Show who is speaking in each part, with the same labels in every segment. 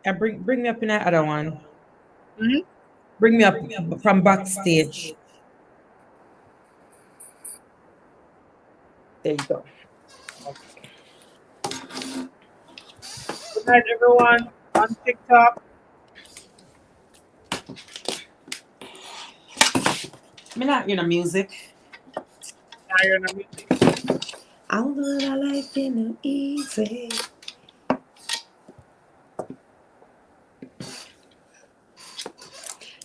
Speaker 1: And bring me up in that other one.
Speaker 2: Hmm.
Speaker 1: Bring me up from backstage. There you go.
Speaker 2: Okay. Good night, everyone on TikTok.
Speaker 1: Me not hear no music.
Speaker 2: Now you're in the music.
Speaker 1: Although that life ain't no easy.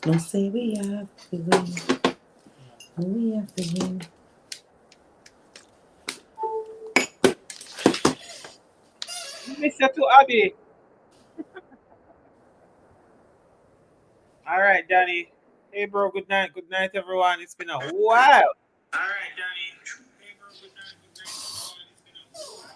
Speaker 1: No say we have to win. We have to win.
Speaker 2: Miss you too, Abby. All right, Danny. Hey, bro. Good night. Good night, everyone. It's been a while.
Speaker 3: All right, Danny. Hey, bro. Good night. Good night, everyone. It's been a while.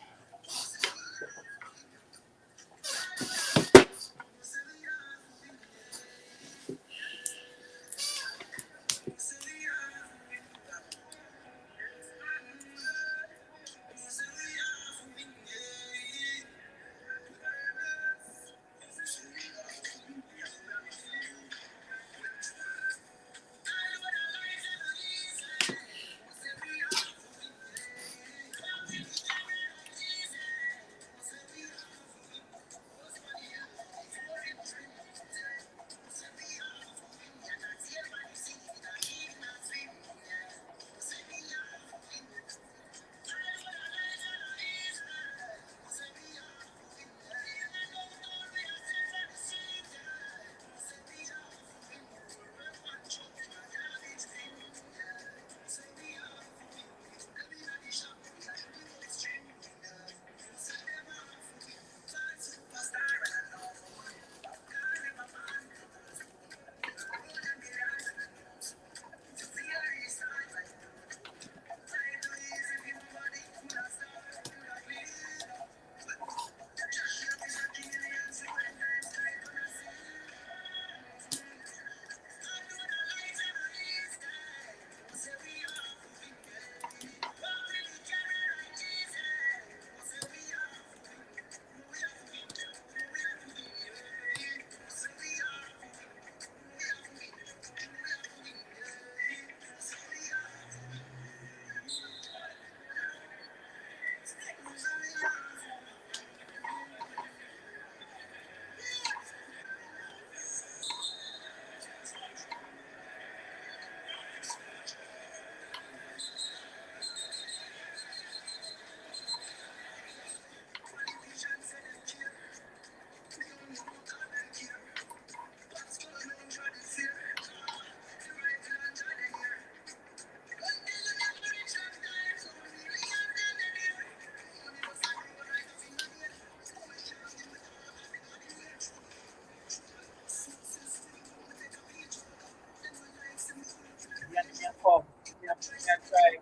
Speaker 2: Yeah, yeah, come. Yeah, yeah, try.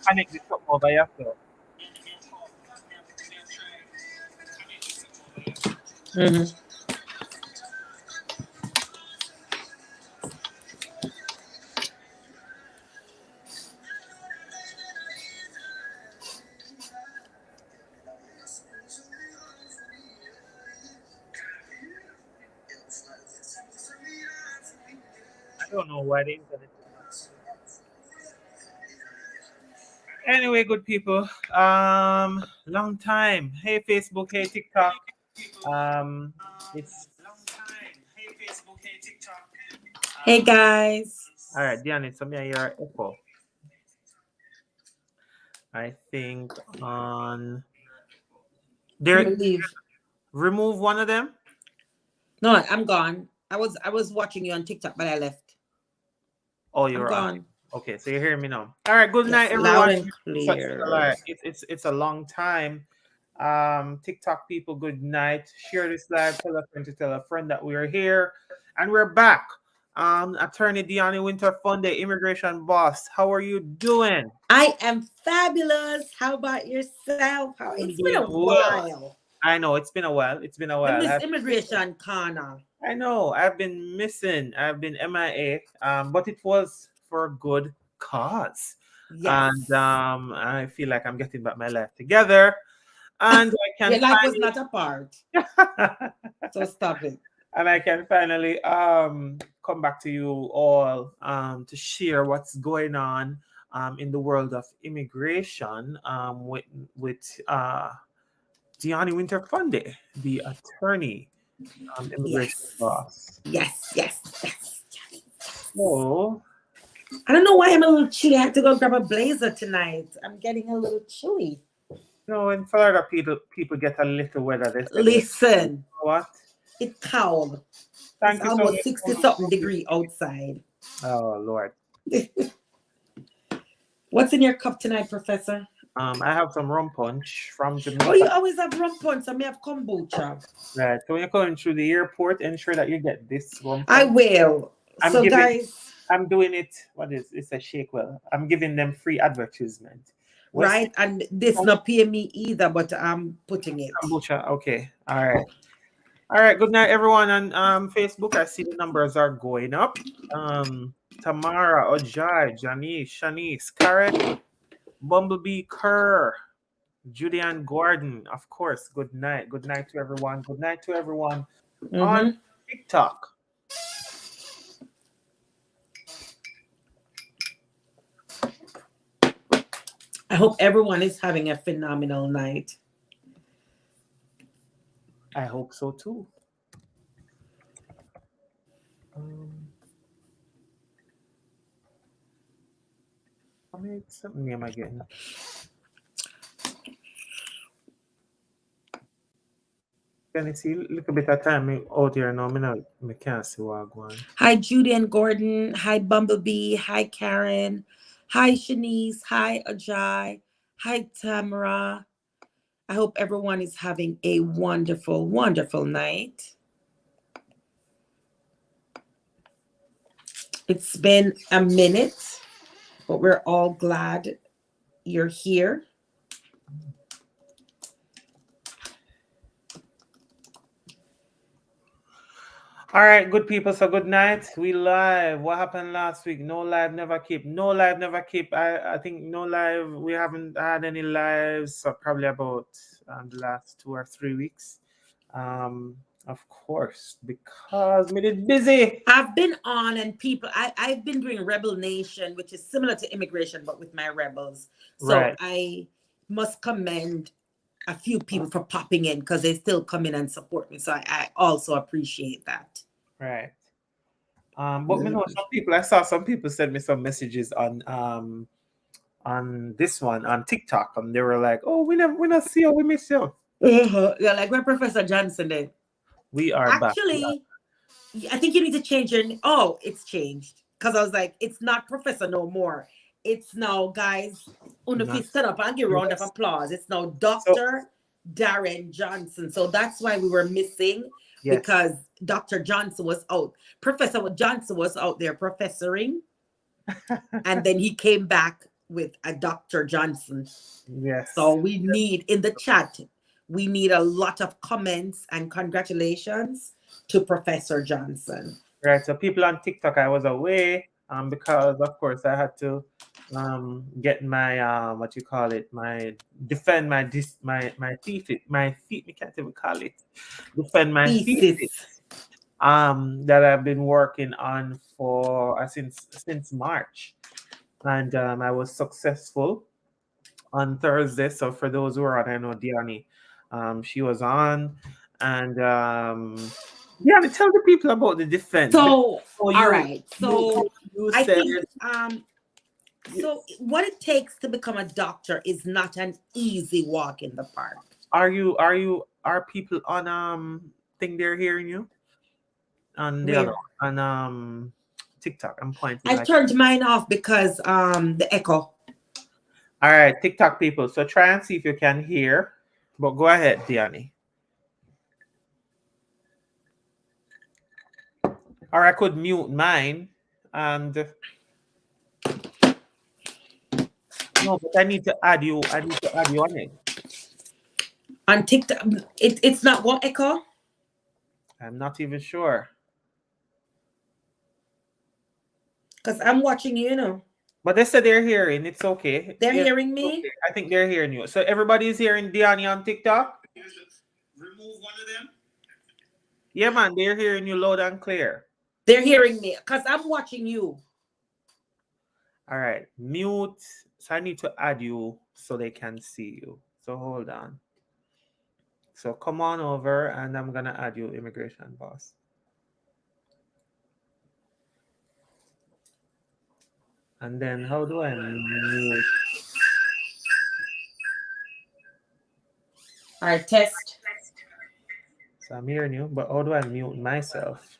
Speaker 2: Connect this up over yourself.
Speaker 1: Mm-hmm.
Speaker 2: I don't know why the internet is not doing this. Anyway, good people. Long time. Hey, Facebook. Hey, TikTok. Um, it's
Speaker 1: Hey guys.
Speaker 2: all right. Diane, some of your echo. I think on
Speaker 1: I'm
Speaker 2: there.
Speaker 1: gonna leave.
Speaker 2: Remove one of them.
Speaker 1: No, I'm gone. I was watching you on TikTok, but I left.
Speaker 2: Oh,
Speaker 1: I'm
Speaker 2: you're on.
Speaker 1: gone.
Speaker 2: Okay, so you hear me now. All right. Good night,
Speaker 1: Yes, loud
Speaker 2: everyone.
Speaker 1: and
Speaker 2: Such a
Speaker 1: clear.
Speaker 2: lie. It's a long time. TikTok people, good night. Share this live. Tell a friend to tell a friend that we are here, and we're back. Attorney Deani Winter Funde, immigration boss. How are you doing?
Speaker 1: I am fabulous. How about yourself? How
Speaker 2: I'm
Speaker 1: it's been
Speaker 2: doing
Speaker 1: a
Speaker 2: well.
Speaker 1: while.
Speaker 2: I know it's been a while. It's been a
Speaker 1: The
Speaker 2: while.
Speaker 1: Miss Immigration Corner.
Speaker 2: I know I've been missing. I've been MIA. But it was for a good cause, and
Speaker 1: Yes.
Speaker 2: I feel like I'm getting back my life together. And I
Speaker 1: Your
Speaker 2: can
Speaker 1: life was not a part.
Speaker 2: finally
Speaker 1: So stop it.
Speaker 2: and I can finally come back to you all to share what's going on in the world of immigration with Diani Winter-Funde, the attorney, immigration
Speaker 1: Yes.
Speaker 2: boss.
Speaker 1: Yes. Yes. Yes.
Speaker 2: So,
Speaker 1: I don't know why I'm a little chilly. I have to go grab a blazer tonight. I'm getting a little chilly.
Speaker 2: in Florida, people get a little weather. They said, you
Speaker 1: Listen,
Speaker 2: know what?
Speaker 1: it's cold. It's
Speaker 2: Thank you so
Speaker 1: almost
Speaker 2: much.
Speaker 1: 60 something degree outside.
Speaker 2: Oh, Lord.
Speaker 1: What's in your cup tonight, Professor?
Speaker 2: I have some rum punch from
Speaker 1: Oh, you
Speaker 2: Jamaica.
Speaker 1: always have rum punch. I may have kombucha.
Speaker 2: Right. So when you're going through the airport, ensure that you get this rum
Speaker 1: I
Speaker 2: punch.
Speaker 1: will.
Speaker 2: I'm
Speaker 1: So,
Speaker 2: giving
Speaker 1: guys,
Speaker 2: I'm doing it. What is it's a shake? Well, I'm giving them free advertisement. West
Speaker 1: right? And this not pay me either, but I'm putting it.
Speaker 2: kombucha. Okay. All right. All right. Good night, everyone on Facebook. I see the numbers are going up. Tamara, Ojai, Janice, Shanice, Karen, Bumblebee, Kerr, Julian Gordon. Of course. Good night. Good night to everyone. Good night to everyone on
Speaker 1: Mhm.
Speaker 2: TikTok.
Speaker 1: I hope everyone is having a phenomenal night.
Speaker 2: I hope so too. Um, how many something am I getting? Can you see a little bit of time out here now? I can't see what I'm going.
Speaker 1: Hi, Judy and Gordon. Hi, Bumblebee. Hi, Karen. Hi, Shanice. Hi, Ajay. Hi, Tamara. I hope everyone is having a wonderful, wonderful night. It's been a minute, but we're all glad you're here.
Speaker 2: All right, good people. So good night. We live. What happened last week? No live, never keep. No live, never keep. I think no live. We haven't had any lives. So probably about the last 2 or 3 weeks. Of course, because me is busy.
Speaker 1: I've been on and people, I've been doing Rebel Nation, which is similar to immigration, but with my rebels. So
Speaker 2: Right.
Speaker 1: I must commend a few people for popping in because they still come in and support me. So I also appreciate that.
Speaker 2: Right. But me know some people. I saw some people send me some messages on this one on TikTok, and they were like, "Oh, we not see you. We miss you."
Speaker 1: Yeah, like where Professor Johnson did.
Speaker 2: We are back.
Speaker 1: Actually, I think you need to change your name. Oh, it's changed. Because I was like, it's not Professor no more. It's now, guys, if you stand up and give a round of
Speaker 2: Yes.
Speaker 1: applause, it's now
Speaker 2: So
Speaker 1: Dr. Darren Johnson. So that's why we were missing,
Speaker 2: yes,
Speaker 1: because Dr. Johnson was out. Professor Johnson was out there professoring, and then he came back with a Dr. Johnson.
Speaker 2: yes.
Speaker 1: So we need in the chat, we need a lot of comments and congratulations to Professor Johnson.
Speaker 2: Right. So people on TikTok, I was away because of course I had to get my what you call it, my defend my my thesis, my feet. We can't even call it defend my thesis.
Speaker 1: Thesis.
Speaker 2: That I've been working on for since March, and I was successful on Thursday. So for those who are on, I know Diani, she was on, and Diani, tell the people about the defense.
Speaker 1: So,
Speaker 2: Oh,
Speaker 1: all right. So
Speaker 2: you
Speaker 1: I
Speaker 2: said
Speaker 1: think so what it takes to become a doctor is not an easy walk in the park.
Speaker 2: are people on think they're hearing you on the other
Speaker 1: Where?
Speaker 2: on TikTok? I'm pointing.
Speaker 1: I
Speaker 2: Like,
Speaker 1: turned mine off because the echo.
Speaker 2: all right, TikTok people. So try and see if you can hear. But go ahead, Diani. Or I could mute mine and no, but I need to add you. I need to add you on it.
Speaker 1: On TikTok, it's not what echo?
Speaker 2: I'm not even sure.
Speaker 1: Because I'm watching you, you know.
Speaker 2: But they said they're hearing. It's okay.
Speaker 1: They're
Speaker 2: Yeah,
Speaker 1: hearing
Speaker 2: it's
Speaker 1: me?
Speaker 2: okay. I think they're hearing you. So everybody is hearing Diani on TikTok?
Speaker 3: Remove one of them.
Speaker 2: Yeah, man, they're hearing you loud and clear.
Speaker 1: They're hearing me because I'm watching you.
Speaker 2: All right, mute. So I need to add you so they can see you. So hold on. So come on over and I'm gonna add you, immigration boss. And then how do I mute?
Speaker 1: All right, test.
Speaker 2: So I'm hearing you, but how do I mute myself?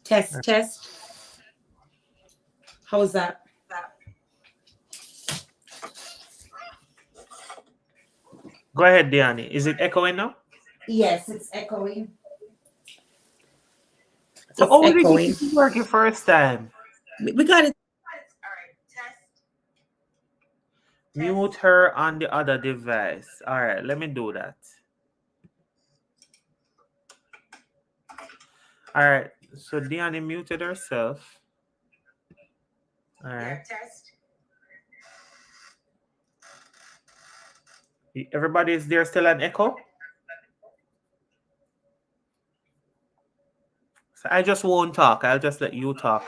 Speaker 1: Test, test. How's that?
Speaker 2: Go ahead, Diani. Is it echoing now?
Speaker 1: Yes, it's echoing.
Speaker 2: So
Speaker 1: It's
Speaker 2: how did you
Speaker 1: echoing.
Speaker 2: get to work your first time?
Speaker 1: We got it.
Speaker 2: Mute her on the other device. All right, let me do that. All right, so Diani muted herself. All right. Everybody, is there still an echo? So I just won't talk. I'll just let you talk.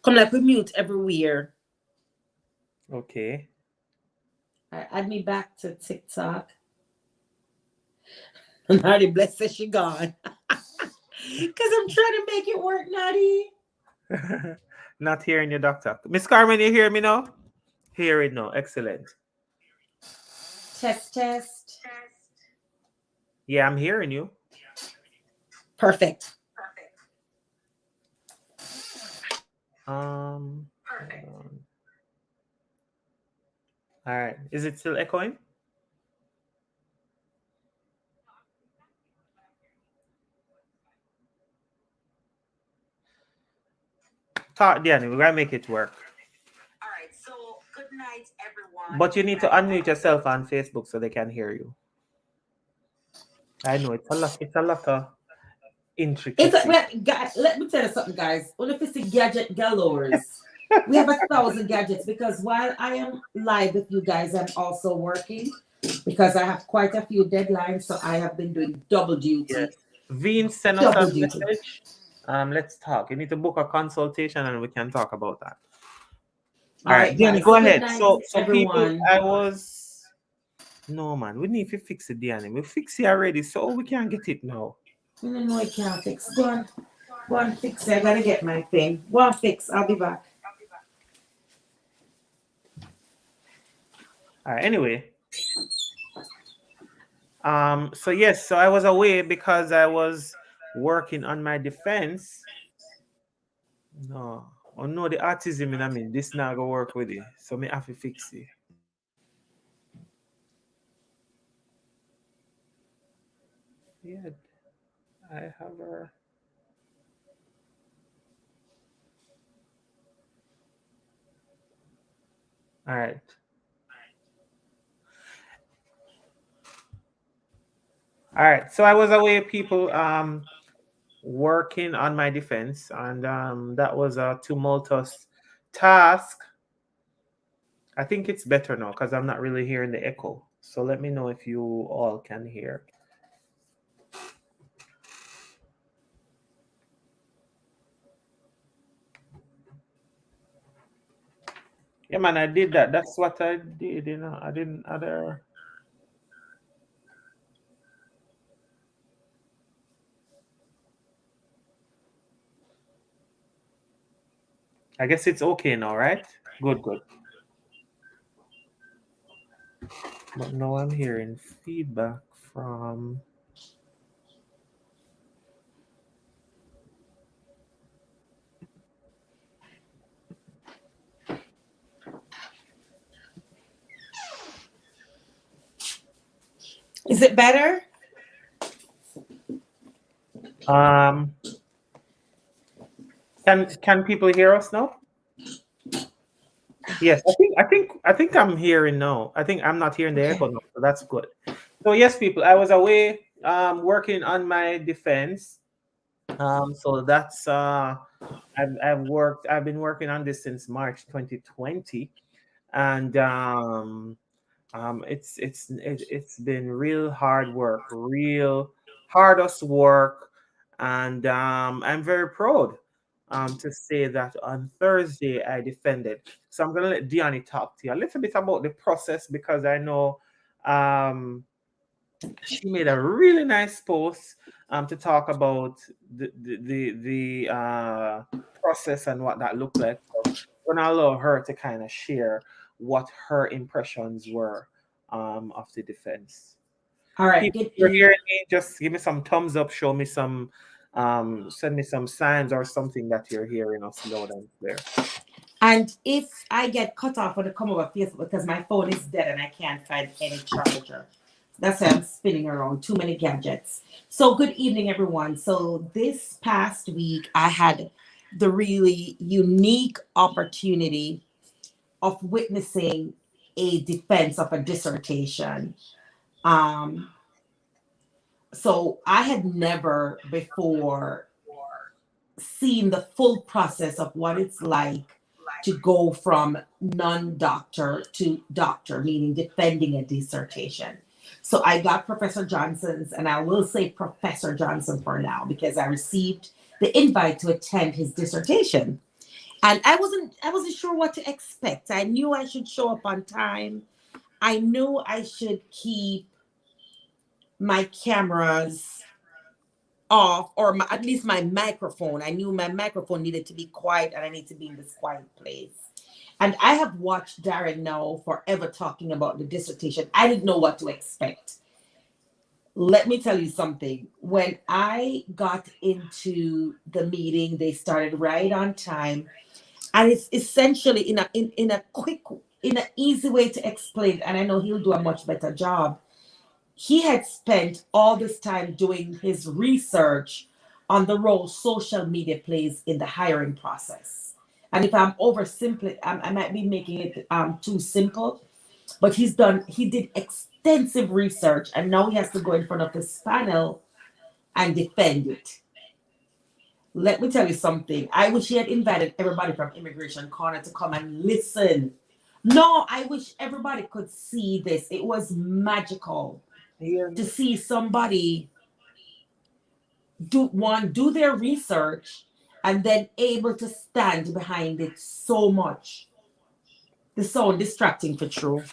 Speaker 1: Come like we mute everywhere.
Speaker 2: Okay.
Speaker 1: All right, add me back to TikTok. Naughty bless says she gone. Because I'm trying to make it work, Naughty.
Speaker 2: Not hearing you, doctor. Miss Carmen, you hear me now? Hear it now. Excellent.
Speaker 1: Test, test.
Speaker 2: Yeah, I'm hearing you.
Speaker 1: Perfect.
Speaker 2: Hold on. All right. Is it still echoing? Talk, Danny. We're gonna make it work.
Speaker 4: All right, so good night, everyone.
Speaker 2: But you need to unmute yourself on Facebook so they can hear you. I know it's a lot. It's a lot of intricacy.
Speaker 1: Let me tell you something, guys. What if it's the gadget galores? We have 1,000 gadgets because while I am live with you guys, I'm also working because I have quite a few deadlines. So I have been doing double duty.
Speaker 2: Yes. Veen sent us a message. Let's talk. You need to book a consultation and we can talk about that. All right, Danny,
Speaker 1: guys.
Speaker 2: go
Speaker 1: Good
Speaker 2: ahead.
Speaker 1: night,
Speaker 2: So people,
Speaker 1: everyone.
Speaker 2: no, man, we need to fix it, Danny. We fix it already, so we can't get it now.
Speaker 1: No, I can't fix. Go on, fix it. I gotta get my thing. Go on, fix. I'll be back.
Speaker 2: All right. Anyway, so yes, so I was away because I was working on my defense. No, oh no, the autism in I mean this now go work with it, so me have to fix it. Yeah, I have her. All right. All right. So I was away, people, working on my defense, and that was a tumultuous task. I think it's better now because I'm not really hearing the echo. So let me know if you all can hear. Yeah, man, I did that. That's what I did, you know. I didn't other. I guess it's okay now, right? Good, good. But now I'm hearing feedback from.
Speaker 1: Is it better?
Speaker 2: Um, can people hear us now? Yes, I think I'm hearing now. I think I'm not hearing the
Speaker 1: Okay.
Speaker 2: echo now, so that's good. So yes, people, I was away working on my defense. So that's I've been working on this since March 2020, and it's been real hard work, real hardest work, and I'm very proud to say that on Thursday I defended. So I'm gonna let Diani talk to you a little bit about the process because I know um, she made a really nice post to talk about the process and what that looked like. So we're gonna allow her to kind of share what her impressions were of the defense.
Speaker 1: All right.
Speaker 2: People,
Speaker 1: Good
Speaker 2: if you're
Speaker 1: evening.
Speaker 2: hearing me, just give me some thumbs up, show me some, send me some signs or something that you're hearing us loud and clear.
Speaker 1: And if I get cut off when I come over Facebook because my phone is dead and I can't find any charger. That's why I'm spinning around too many gadgets. So good evening, everyone. So this past week I had the really unique opportunity of witnessing a defense of a dissertation. Um, so I had never before seen the full process of what it's like to go from non-doctor to doctor, meaning defending a dissertation. So I got Professor Johnson's, and I will say Professor Johnson for now because I received the invite to attend his dissertation. And I wasn't sure what to expect. I knew I should show up on time. I knew I should keep my cameras off, or at least my microphone. I knew my microphone needed to be quiet and I need to be in this quiet place. And I have watched Darren now forever talking about the dissertation. I didn't know what to expect. Let me tell you something. When I got into the meeting, they started right on time. And it's essentially in a quick, in an easy way to explain. And I know he'll do a much better job. He had spent all this time doing his research on the role social media plays in the hiring process. And if I'm oversimplifying, I might be making it too simple, but he did extensive research and now he has to go in front of this panel and defend it. Let me tell you something. I wish he had invited everybody from Immigration Corner to come and listen. No, I wish everybody could see this. It was magical
Speaker 2: Here.
Speaker 1: to see somebody do their research and then able to stand behind it so much. The sound distracting for true.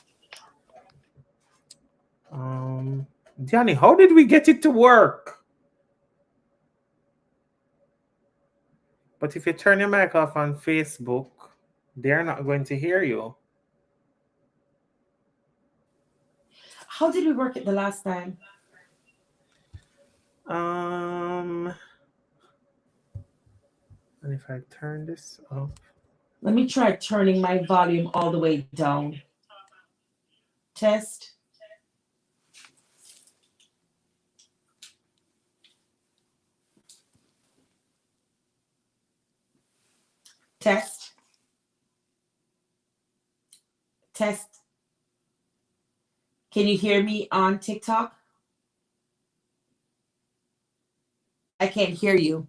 Speaker 2: Um, Diani, how did we get it to work? But if you turn your mic off on Facebook, they're not going to hear you.
Speaker 1: How did we work it the last time?
Speaker 2: Um, and if I turn this up,
Speaker 1: Let me try turning my volume all the way down. Test, test, test. Can you hear me on TikTok? I can't hear you.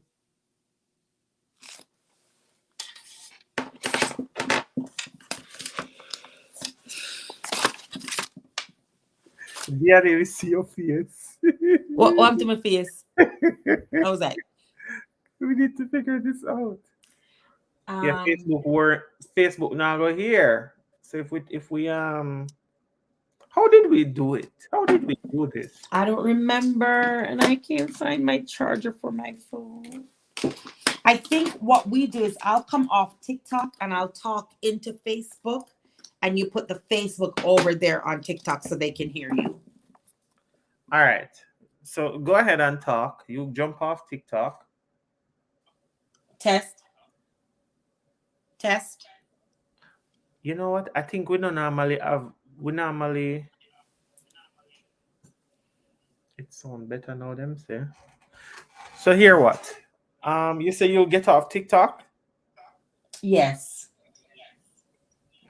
Speaker 2: Diani, we see your face.
Speaker 1: What happened to my face? How was that?
Speaker 2: We need to figure this out. Yeah,
Speaker 1: Um,
Speaker 2: Facebook now go here. So if we how did we do it? How did we do this?
Speaker 1: I don't remember, and I can't find my charger for my phone. I think what we do is I'll come off TikTok and I'll talk into Facebook, and you put the Facebook over there on TikTok so they can hear you.
Speaker 2: All right. So go ahead and talk. You jump off TikTok.
Speaker 1: Test, test.
Speaker 2: You know what? I think we don't normally have. We normally. It sound better now. Them say. So here what? You say you'll get off TikTok.
Speaker 1: Yes.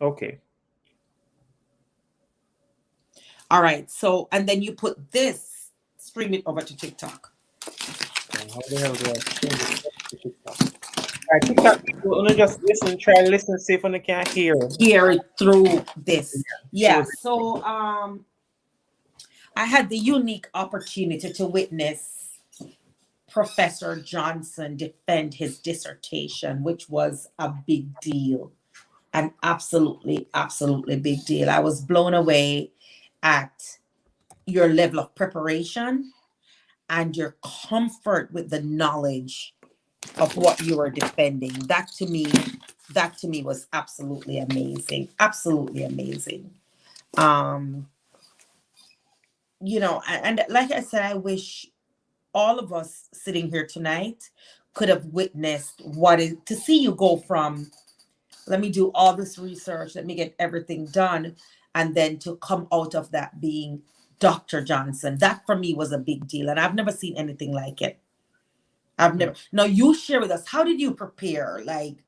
Speaker 2: Okay.
Speaker 1: All right. So, and then you put this, stream it over to TikTok.
Speaker 2: How the hell do I change it to TikTok? All right, TikTok people, only just listen, try listen, see if you can hear.
Speaker 1: Hear it through this. Yeah.
Speaker 2: Sure.
Speaker 1: So, I had the unique opportunity to witness Professor Johnson defend his dissertation, which was a big deal. An absolutely, absolutely big deal. I was blown away at your level of preparation and your comfort with the knowledge of what you were defending. That to me was absolutely amazing. Absolutely amazing. Um, and like I said, I wish all of us sitting here tonight could have witnessed what is to see you go from, let me do all this research, let me get everything done, and then to come out of that being Dr. Johnson. That for me was a big deal, and I've never seen anything like it. I've never. Now you share with us, how did you prepare? Like,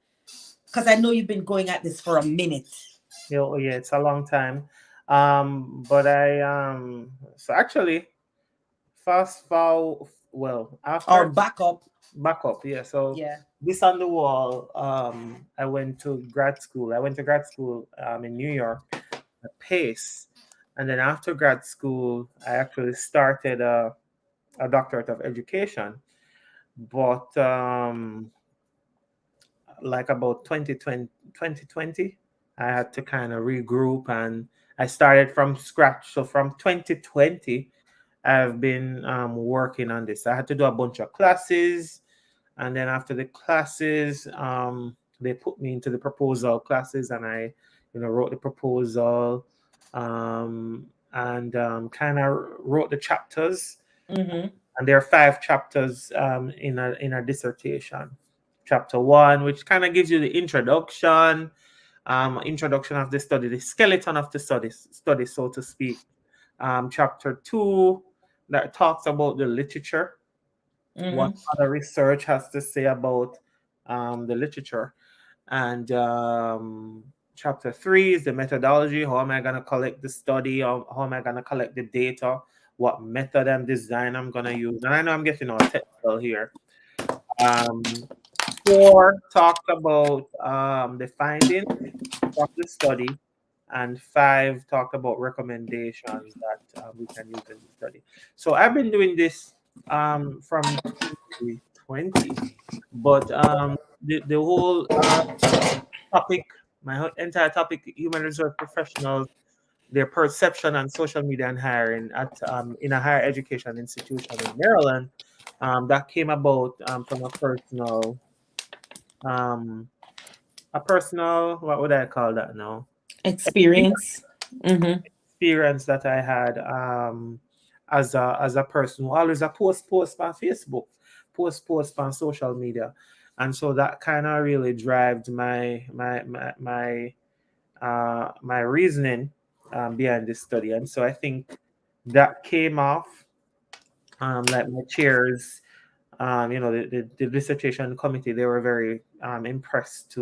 Speaker 1: because I know you've been going at this for a minute.
Speaker 2: Yeah, it's a long time. But I so actually fast forward well
Speaker 1: Or
Speaker 2: after
Speaker 1: backup.
Speaker 2: backup, yeah. So
Speaker 1: Yeah.
Speaker 2: this on the wall, I went to grad school. I went to grad school in New York at Pace. And then after grad school, I actually started a doctorate of education. But like about 2020, I had to kind of regroup and I started from scratch. So from 2020, I've been working on this. I had to do a bunch of classes. And then after the classes, they put me into the proposal classes and I, wrote the proposal and kind of wrote the chapters.
Speaker 1: Mm-hmm.
Speaker 2: And there are 5 chapters in a dissertation. Chapter 1, which kind of gives you the introduction, introduction of the study, the skeleton of the study, so to speak. Chapter 2 that talks about the literature, what
Speaker 1: Mm-hmm.
Speaker 2: other research has to say about the literature, and chapter 3 is the methodology. How am I going to collect the study? How am I going to collect the data? What method and design I'm going to use? And I know I'm getting all technical here. 4 talked about the findings of the study, and 5 talked about recommendations that we can use in the study. So I've been doing this from 2020, but the whole topic, my entire topic, human resource professionals, their perception on social media and hiring at in a higher education institution in Maryland, that came about from um, a personal, what would I call that now?
Speaker 1: Experience. Mm-hmm.
Speaker 2: Experience that I had as a person who always a post on Facebook, post on social media, and so that kind of really drives my reasoning behind this study, and so I think that came off like my chairs, the dissertation committee, they were very impressed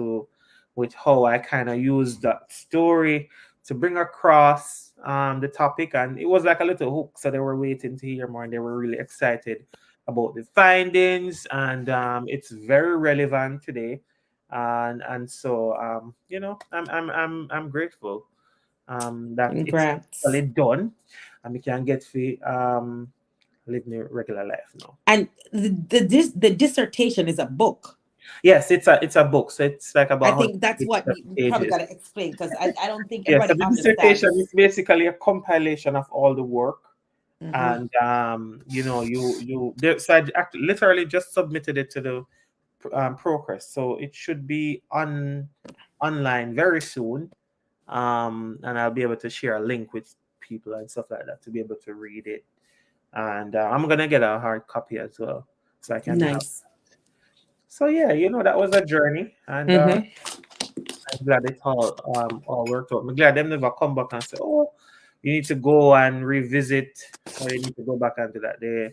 Speaker 2: with how I kind of used that story to bring across the topic, and it was like a little hook. So they were waiting to hear more, and they were really excited about the findings, and it's very relevant today, and so I'm grateful that it's
Speaker 1: Congrats.
Speaker 2: actually done, and we can get to live my regular life now.
Speaker 1: And the dissertation is a book.
Speaker 2: Yes, it's a book, so it's like
Speaker 1: I
Speaker 2: about
Speaker 1: think that's what
Speaker 2: 150
Speaker 1: we probably
Speaker 2: pages.
Speaker 1: got to explain, because I don't think
Speaker 2: Yeah, so
Speaker 1: everybody
Speaker 2: the dissertation is
Speaker 1: understands.
Speaker 2: basically a compilation of all the work,
Speaker 1: Mm-hmm.
Speaker 2: and so I literally just submitted it to the progress. So it should be online very soon. And I'll be able to share a link with people and stuff like that to be able to read it. And I'm gonna get a hard copy as well, so I can have.
Speaker 1: Nice.
Speaker 2: So yeah, that was a journey, and
Speaker 1: Mm-hmm.
Speaker 2: I'm glad it all worked out. I'm glad them never come back and say, "Oh, you need to go and revisit, or you need to go back and do that." There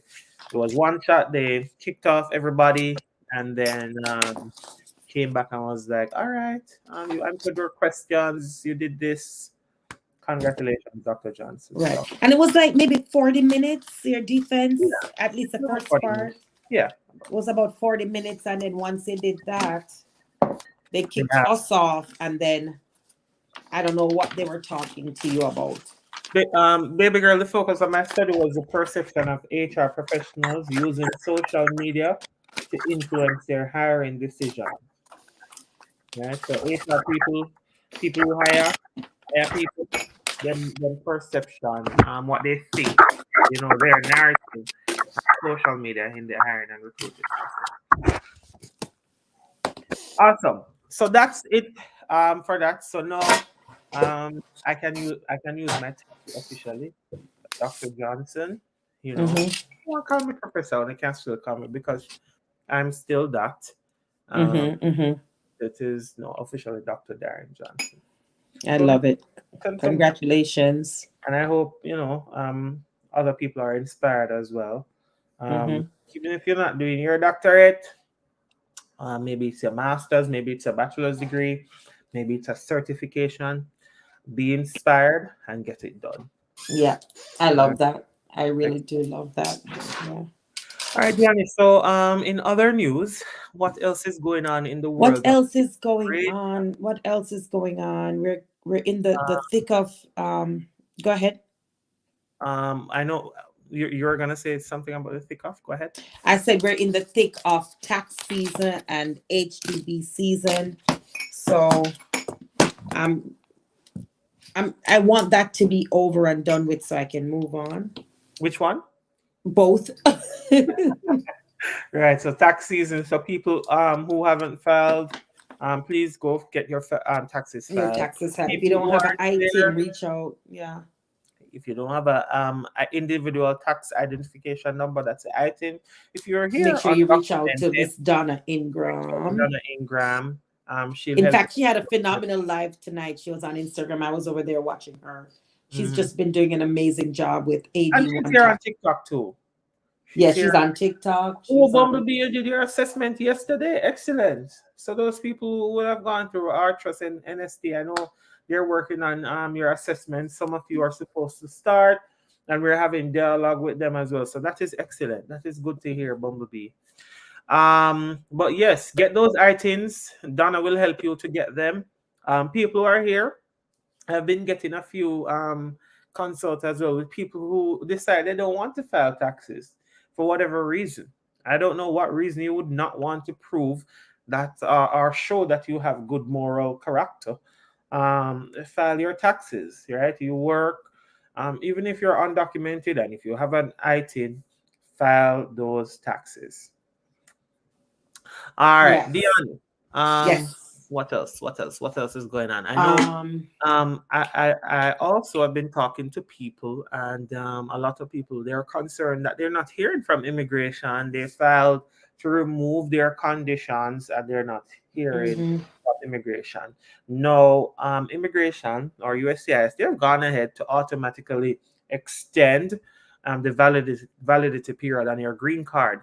Speaker 2: was one shot they kicked off everybody, and then came back and was like, "All right, you answered your questions, you did this. Congratulations, Dr. Johnson."
Speaker 1: Right.
Speaker 2: So
Speaker 1: And it was like maybe 40 minutes, your defense,
Speaker 2: yeah,
Speaker 1: at least the
Speaker 2: about
Speaker 1: first
Speaker 2: 40
Speaker 1: part
Speaker 2: minutes. Yeah,
Speaker 1: was about 40 minutes. And then once they did that, they
Speaker 2: they
Speaker 1: kicked
Speaker 2: have.
Speaker 1: us off. And then I don't know what they were talking to you about.
Speaker 2: Baby girl, the focus of my study was the perception of HR professionals using social media to influence their hiring decisions. Right? So HR people who hire people, them perception, what they think, their narrative, social media in their hiring and recruiting process. Awesome. So that's it for that. So now I can use my title officially. Dr. Johnson,
Speaker 1: Mm-hmm.
Speaker 2: you want to call me professor, and they can still call me because I'm still that. Um,
Speaker 1: Mm-hmm. Mm-hmm.
Speaker 2: it is no officially Dr. Darren Johnson.
Speaker 1: I
Speaker 2: So
Speaker 1: love it.
Speaker 2: some,
Speaker 1: Congratulations.
Speaker 2: and I hope other people are inspired as well.
Speaker 1: Mm-hmm.
Speaker 2: Even if you're not doing your doctorate, maybe it's a master's, maybe it's a bachelor's degree, maybe it's a certification. Be inspired and get it done.
Speaker 1: Yeah. I
Speaker 2: All
Speaker 1: love that. I really do love that. Yeah.
Speaker 2: right, Diane. So, in other news, what else is going on in the
Speaker 1: What
Speaker 2: world of
Speaker 1: else is going
Speaker 2: immigration?
Speaker 1: on? What else is going on? We're in the thick of go ahead.
Speaker 2: I know you're gonna say something about the thick off. Go ahead.
Speaker 1: I said we're in the thick of tax season and HDB season. So I'm I want that to be over and done with so I can move on.
Speaker 2: Which one?
Speaker 1: Both.
Speaker 2: Right. So tax season. So people who haven't filed, please go get your taxes
Speaker 1: Your
Speaker 2: filed.
Speaker 1: taxes have if you
Speaker 2: People
Speaker 1: don't
Speaker 2: who
Speaker 1: have an
Speaker 2: aren't
Speaker 1: ITIN,
Speaker 2: there,
Speaker 1: reach out. Yeah.
Speaker 2: if you don't have a individual tax identification number, that's the item. If you're
Speaker 1: Make
Speaker 2: here
Speaker 1: sure you reach out to
Speaker 2: undocumented,
Speaker 1: Miss Donna
Speaker 2: reach out to
Speaker 1: Ingram.
Speaker 2: Donna Ingram. She'll
Speaker 1: In
Speaker 2: help
Speaker 1: fact, she had a
Speaker 2: you.
Speaker 1: phenomenal live tonight. She was on Instagram. I was over there watching her. She's
Speaker 2: Mhm.
Speaker 1: just been doing an amazing job with
Speaker 2: And she's
Speaker 1: AB1
Speaker 2: here on
Speaker 1: tax.
Speaker 2: TikTok too.
Speaker 1: Yeah,
Speaker 2: She's
Speaker 1: she's
Speaker 2: here.
Speaker 1: on TikTok.
Speaker 2: Oh,
Speaker 1: She's on.
Speaker 2: Bumblebee, you did your assessment yesterday. Excellent. So those people who would have gone through Artrust and NST, I know they're working on your assessment. Some of you are supposed to start, and we're having dialogue with them as well. So that is excellent. That is good to hear, Bumblebee. But yes, get those items. Donna will help you to get them. People who are here have been getting a few consults as well with people who decide they don't want to file taxes for whatever reason. I don't know what reason you would not want to prove that or show that you have good moral character. File your taxes, right? You work, even if you're undocumented and if you have an ITIN, file those taxes. All right,
Speaker 1: Yes.
Speaker 2: Dion. Um,
Speaker 1: Yes.
Speaker 2: what else? What else? What else is going on? I know.
Speaker 1: Um.
Speaker 2: I also have been talking to people, and a lot of people they're concerned that they're not hearing from immigration. They filed to remove their conditions, and they're not hearing
Speaker 1: Mhm.
Speaker 2: from immigration. No, immigration or USCIS they've gone ahead to automatically extend the validity period on your green card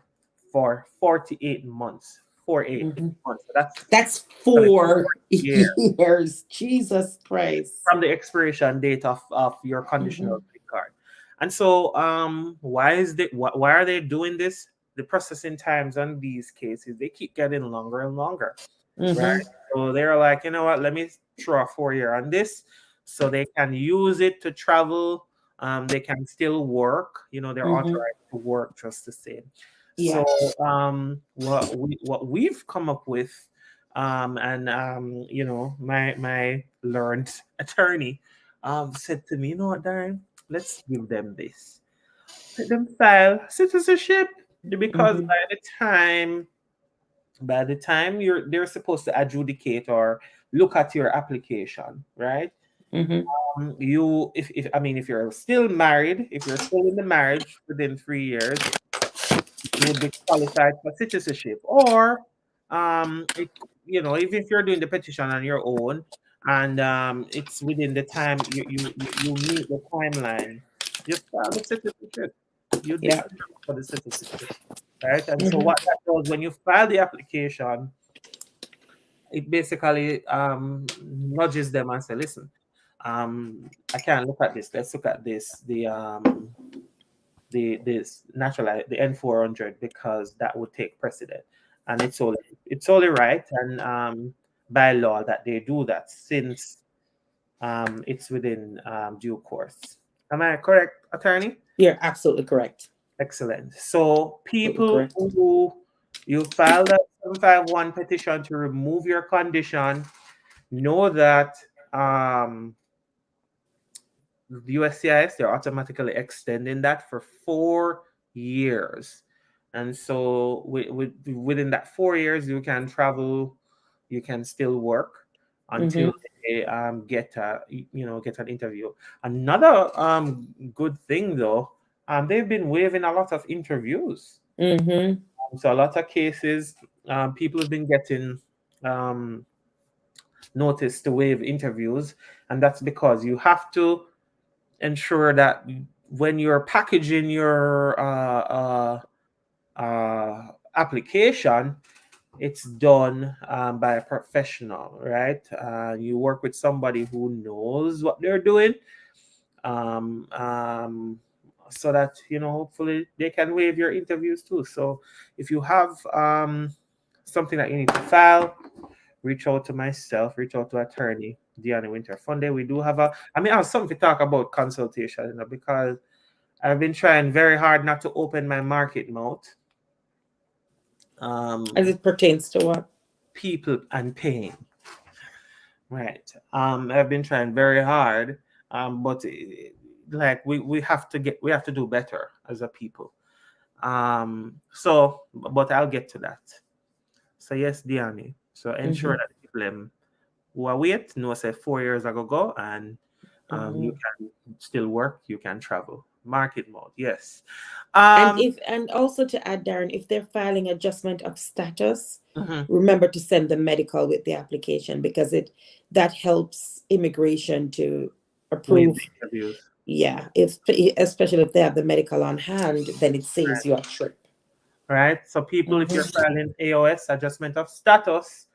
Speaker 2: for 48 months. 48
Speaker 1: Mhm.
Speaker 2: months. So that's
Speaker 1: That's
Speaker 2: actually
Speaker 1: 4
Speaker 2: years
Speaker 1: years. Jesus Christ.
Speaker 2: from the expiration date of your conditional
Speaker 1: Mhm.
Speaker 2: green card. And so, why are they doing this? The processing times on these cases they keep getting longer and longer, right?
Speaker 1: Mhm.
Speaker 2: So they're like, you know what? Let me throw a 4 year on this, so they can use it to travel. They can still work. They're
Speaker 1: Mhm.
Speaker 2: authorized to work just the same.
Speaker 1: Yeah.
Speaker 2: So, what we've come up with, and my learned attorney said to me, you know what, Darren, let's give them this. Let them file citizenship because
Speaker 1: Mhm.
Speaker 2: by the time By the time they're supposed to adjudicate or look at your application, right?
Speaker 1: Mm-hmm.
Speaker 2: You if I mean if you're still married, if you're still in the marriage within 3 years, you would be qualified for citizenship. Or it, even if you're doing the petition on your own and it's within the time you meet the timeline, you file the citizenship. You'd be
Speaker 1: Yeah.
Speaker 2: eligible for the citizenship, right? And so
Speaker 1: Mm-hmm.
Speaker 2: what that does, when you file the application, it basically nudges them and say, listen, I can't look at this. Let's look at this natural the N400, because that would take precedent, and it's only right and by law that they do that, since it's within due course. Am I correct, attorney?
Speaker 1: You're absolutely correct.
Speaker 2: Excellent. So
Speaker 1: Absolutely
Speaker 2: people
Speaker 1: correct.
Speaker 2: who you file that 751 petition to remove your condition, know that the USCIS, they're automatically extending that for 4 years. And so within that 4 years, you can travel, you can still work until
Speaker 1: Mm-hmm.
Speaker 2: they get an interview. Another good thing though, they've been waiving a lot of interviews.
Speaker 1: Mm-hmm.
Speaker 2: So a lot of cases, people have been getting um, notice to waive interviews, and that's because you have to ensure that when you're packaging your application, it's done by a professional, right? You work with somebody who knows what they're doing, um, um, so that hopefully they can waive your interviews too. So if you have something that you need to file, reach out to myself, reach out to attorney Deanna Winter Funday. We do have I have something to talk about consultation, because I've been trying very hard not to open my market mouth.
Speaker 1: As it pertains to what?
Speaker 2: People and pain. Right. I've been trying very hard, but like we have to do better as a people. But I'll get to that. So yes, Diani. So ensure
Speaker 1: Mm-hmm.
Speaker 2: that people who are wait know say 4 years ago go, and you
Speaker 1: Mm-hmm.
Speaker 2: can still work, you can travel. Market mode, yes.
Speaker 1: And also to add, Darren, if they're filing adjustment of status,
Speaker 2: Mhm.
Speaker 1: remember to send the medical with the application, because it that helps immigration to
Speaker 2: With
Speaker 1: approve.
Speaker 2: interviews.
Speaker 1: Yeah, if especially if they have the medical on hand, then it saves you a trip.
Speaker 2: Right? So people, if you're
Speaker 1: Mm-hmm.
Speaker 2: filing AOS, adjustment of status,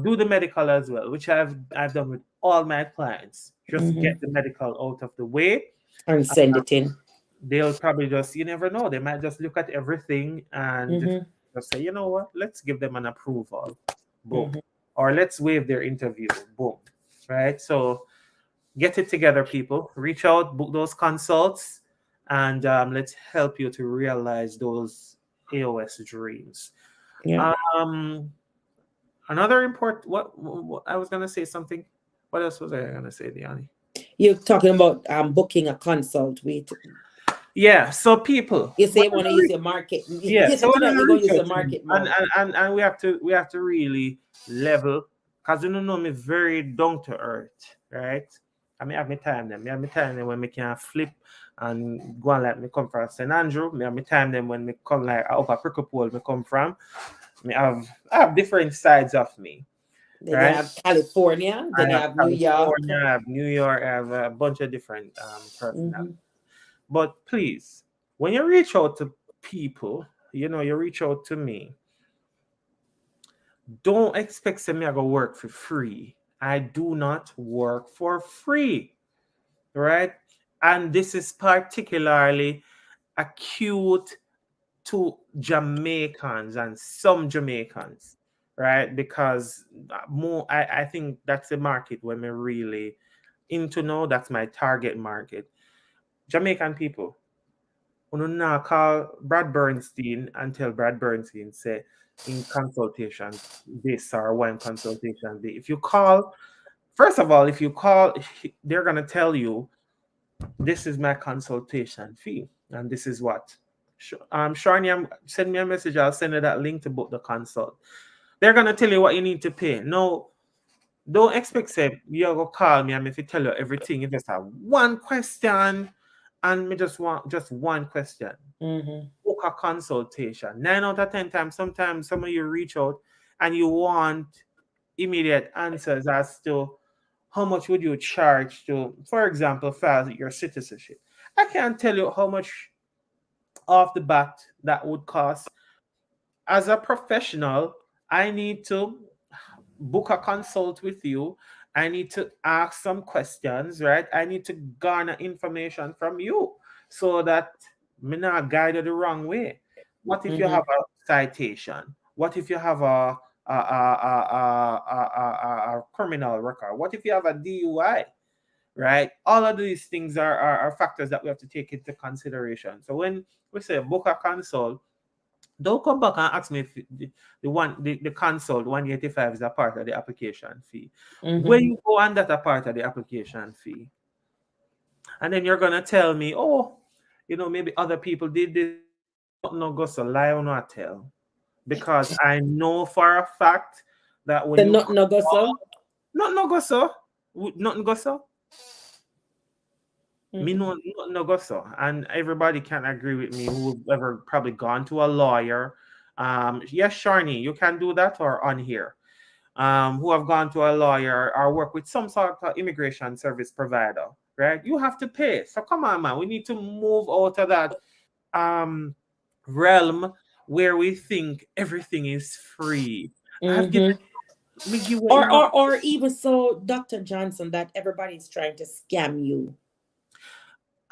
Speaker 2: do the medical as well, which I've done with all my clients. Just
Speaker 1: Mm-hmm.
Speaker 2: get the medical out of the way.
Speaker 1: And send it in.
Speaker 2: They'll probably just, you never know, they might just look at everything and
Speaker 1: Mm-hmm.
Speaker 2: just say, you know what, let's give them an approval. Boom.
Speaker 1: Mm-hmm.
Speaker 2: Or let's waive their interview. Boom. Right? So get it together, people. Reach out, book those consults, and let's help you to realize those AOS dreams.
Speaker 1: Yeah.
Speaker 2: Um, Another important, what I was gonna say something. What else was I gonna say, Diani?
Speaker 1: You're talking about booking a consult with.
Speaker 2: Yeah. So people,
Speaker 1: You say you want to use your market.
Speaker 2: yeah.
Speaker 1: You
Speaker 2: So
Speaker 1: said
Speaker 2: when
Speaker 1: tonight
Speaker 2: I
Speaker 1: you're going to
Speaker 2: reach
Speaker 1: use
Speaker 2: out
Speaker 1: your
Speaker 2: to me,
Speaker 1: market
Speaker 2: and
Speaker 1: mode.
Speaker 2: we have to really level, because you don't know me very down to earth, right? I mean, have my time then. Me have my time then when me can flip and go and like me come from St. Andrew. Me have my time then when me come like up a prickle pole me come from. I have different sides of me,
Speaker 1: Then you
Speaker 2: right?
Speaker 1: have California.
Speaker 2: I
Speaker 1: Then you
Speaker 2: have
Speaker 1: have New York.
Speaker 2: California, I have New York, I have a bunch of different
Speaker 1: Mm-hmm.
Speaker 2: personalities. But please, when you reach out to people, you reach out to me, don't expect me to go work for free. I do not work for free, right? And this is particularly acute to Jamaicans and some Jamaicans, right? Because I think that's the market where me really into now. That's my target market. Jamaican people. You now call Brad Bernstein and tell Brad Bernstein say in consultation this or one consultation day. If you call, first of all, if you call, they're gonna tell you this is my consultation fee and this is what. Sharni, send me a message. I'll send you that link to book the consult. They're gonna tell you what you need to pay. No, don't expect say you go call me and if you tell you everything. You just have one question, and me just want just one question.
Speaker 1: Mm-hmm.
Speaker 2: Book a consultation. 9 out of 10 times, sometimes some of you reach out and you want immediate answers as to how much would you charge to, for example, file your citizenship. I can't tell you how much off the bat that would cost. As a professional, I need to book a consult with you. I need to ask some questions, right? I need to garner information from you so that me not guide you the wrong way. What if you
Speaker 1: Mm-hmm.
Speaker 2: have a citation? What if you have a criminal record? What if you have a DUI? Right? All of these things are factors that we have to take into consideration. So when we say book a consult, don't come back and ask me if the consult 185 is a part of the application fee. When
Speaker 1: Mm-hmm.
Speaker 2: you go on that a part of the application fee, and then you're gonna tell me, oh, maybe other people did this. No go so lie or not tell. Because I know for a fact that when
Speaker 1: The
Speaker 2: you
Speaker 1: not no go
Speaker 2: call,
Speaker 1: so.
Speaker 2: not no go so, nothing go so. Me
Speaker 1: Mm-mm.
Speaker 2: know nothing no go so. And everybody can agree with me who've ever probably gone to a lawyer. Yes, Sharni, you can do that or on here. Who have gone to a lawyer or work with some sort of immigration service provider, right? You have to pay. So come on, man. We need to move out of that um realm where we think everything is free. I've given
Speaker 1: Mm-hmm.
Speaker 2: me give you enough.
Speaker 1: Or even so, Dr. Johnson, that everybody's trying to scam you.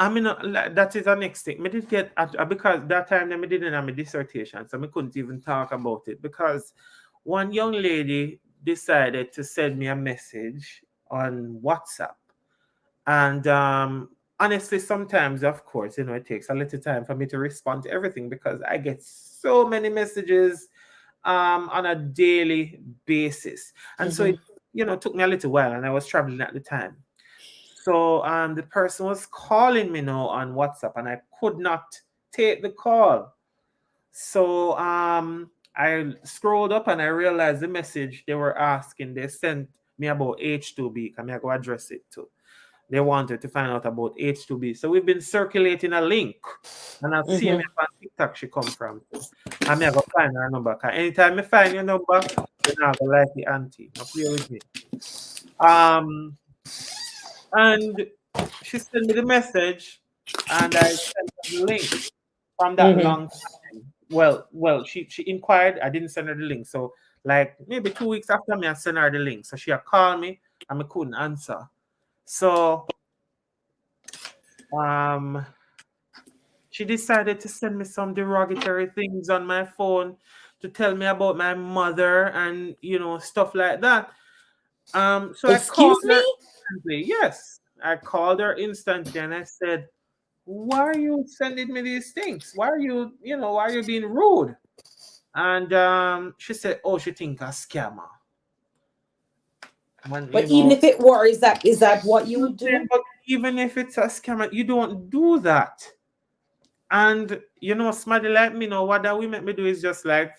Speaker 2: I mean, that is the next thing. Me did get because that time I didn't have my dissertation, so I couldn't even talk about it because one young lady decided to send me a message on WhatsApp, and honestly, sometimes, of course, it takes a little time for me to respond to everything because I get so many messages on a daily basis, and so
Speaker 1: Mm-hmm.
Speaker 2: it took me a little while, and I was traveling at the time. So the person was calling me now on WhatsApp, and I could not take the call. So I scrolled up and I realized the message they were asking. They sent me about H2B. Can I go address it too? They wanted to find out about H2B. So we've been circulating a link, and I'll see me
Speaker 1: Mm-hmm.
Speaker 2: on TikTok she come from too. And I go find her number. 'Cause anytime I find your number, then I'll go like the auntie. Now play with me. Um, and she sent me the message, and I sent her the link from that
Speaker 1: Mm-hmm.
Speaker 2: long time. Well, she inquired. I didn't send her the link, so like maybe 2 weeks after me, I sent her the link. So she had called me, and I couldn't answer. So um, she decided to send me some derogatory things on my phone to tell me about my mother and stuff like that. So I called
Speaker 1: Excuse
Speaker 2: her
Speaker 1: me?
Speaker 2: instantly. Yes, I called her instantly, and I said, why are you sending me these things? Why are you being rude? And she said, oh, she think a scammer. And
Speaker 1: But even if it were, is that what you would do?
Speaker 2: but even if it's a scammer, you don't do that. And somebody like me know what that will make me do is just like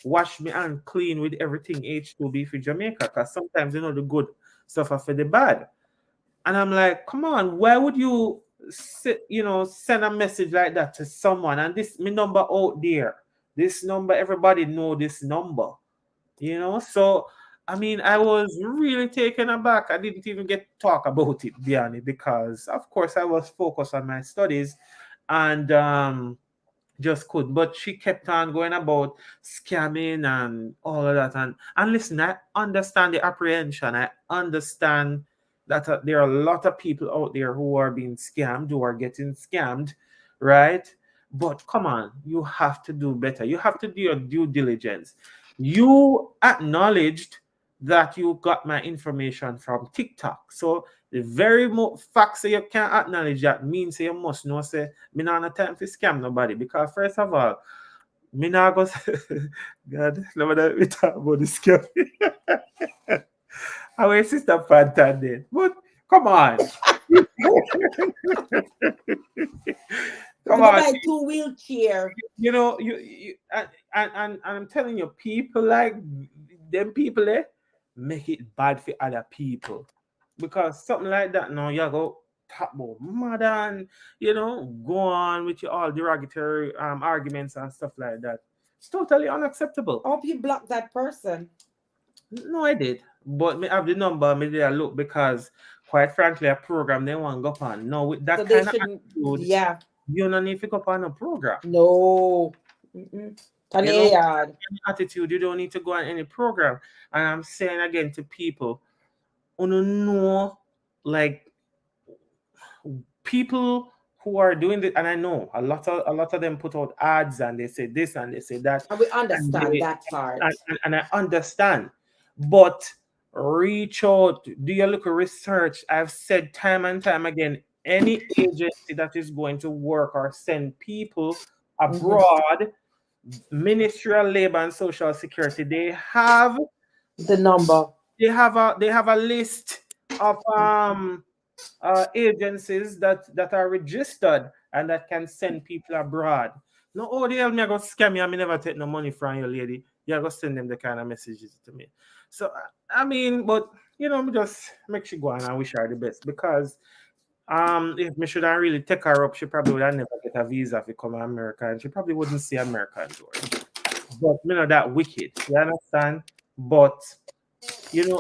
Speaker 2: wash me and clean with everything H2B for Jamaica. Because sometimes the good suffer for the bad. And I'm like, come on, why would you send a message like that to someone? And this my number out there. This number, everybody know this number. So I mean, I was really taken aback. I didn't even get to talk about it, Diani, because of course I was focused on my studies and just couldn't. But she kept on going about scamming and all of that. And listen, I understand the apprehension. I understand that there are a lot of people out there who are being scammed, who are getting scammed, right? But come on, you have to do better. You have to do your due diligence. You acknowledged that you got my information from TikTok. So the very fact that you can't acknowledge that means you must know say me not have time to scam nobody because first of all, me not go God, nobody we talk about the scam. Our sister Fanta did. But come on.
Speaker 1: Let
Speaker 2: Come
Speaker 1: me go
Speaker 2: on.
Speaker 1: buy two wheelchair.
Speaker 2: You and I'm telling you, people like them people make it bad for other people. Because something like that now you go talk about mother and go on with your all derogatory arguments and stuff like that. It's totally unacceptable.
Speaker 1: I hope you block that person.
Speaker 2: No, I did. But me have the number, me did a look because quite frankly a program they want to go on. No, with
Speaker 1: So
Speaker 2: that
Speaker 1: they
Speaker 2: kind of
Speaker 1: shouldn't.
Speaker 2: attitude,
Speaker 1: Yeah.
Speaker 2: you don't need to go on a program.
Speaker 1: No. Mm-mm.
Speaker 2: You know,
Speaker 1: Yard.
Speaker 2: attitude, you don't need to go on any program. And I'm saying again to people, you know, like people who are doing this, and I know a lot of them put out ads and they say this and they say that,
Speaker 1: And we
Speaker 2: and
Speaker 1: understand
Speaker 2: they
Speaker 1: that part.
Speaker 2: and I understand, but reach out, do your little research. I've said time and time again, any agency that is going to work or send people
Speaker 1: Mhm.
Speaker 2: abroad, Ministry of Labor and Social Security,
Speaker 1: The number.
Speaker 2: they have a list of agencies that are registered and that can send people abroad. No, oh, they help me, I go scam you. I never take no money from you, lady. You go send them the kind of messages to me. So, I mean, but me just make sure go on and wish her the best because if me should have really take her up, she probably would have never get a visa to come to America and she probably wouldn't see American doors. But that wicked, you understand? But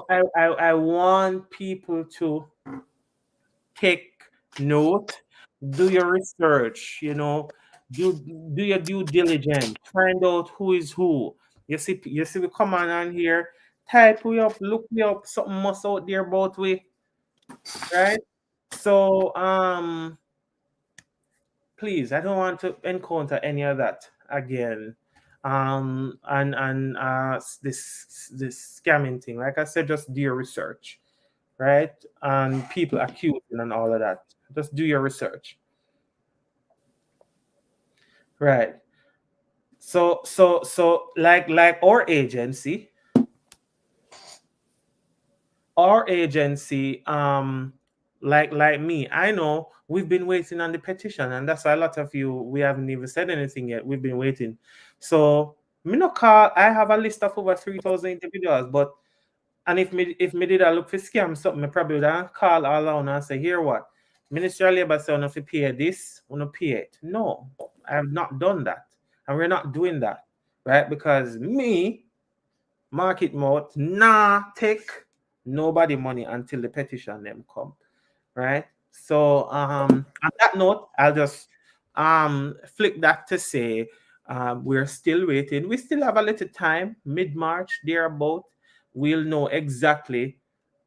Speaker 2: I want people to take note, do your research, do your due diligence, find out who is who. You see, we come on here, type we up, look we up, something must out there about we, right? So please, I don't want to encounter any of that again. And this scamming thing. Like I said, just do your research, right? And people accusing and all of that. Just do your research. Right. So like our agency, like me, I know we've been waiting on the petition, and that's why a lot of you we haven't even said anything yet. We've been waiting. So me no call. I have a list of over 3,000 individuals, but and if me did I look for scam something, me probably would have call all around and say, here what? Ministry of Labor say if you pay this, we no pay it. No, I have not done that. And we're not doing that. Right? Because me, market mouth, nah take nobody money until the petition them come. Right? So on that note, I'll just flick that to say we're still waiting. We still have a little time, mid-March, thereabout. We'll know exactly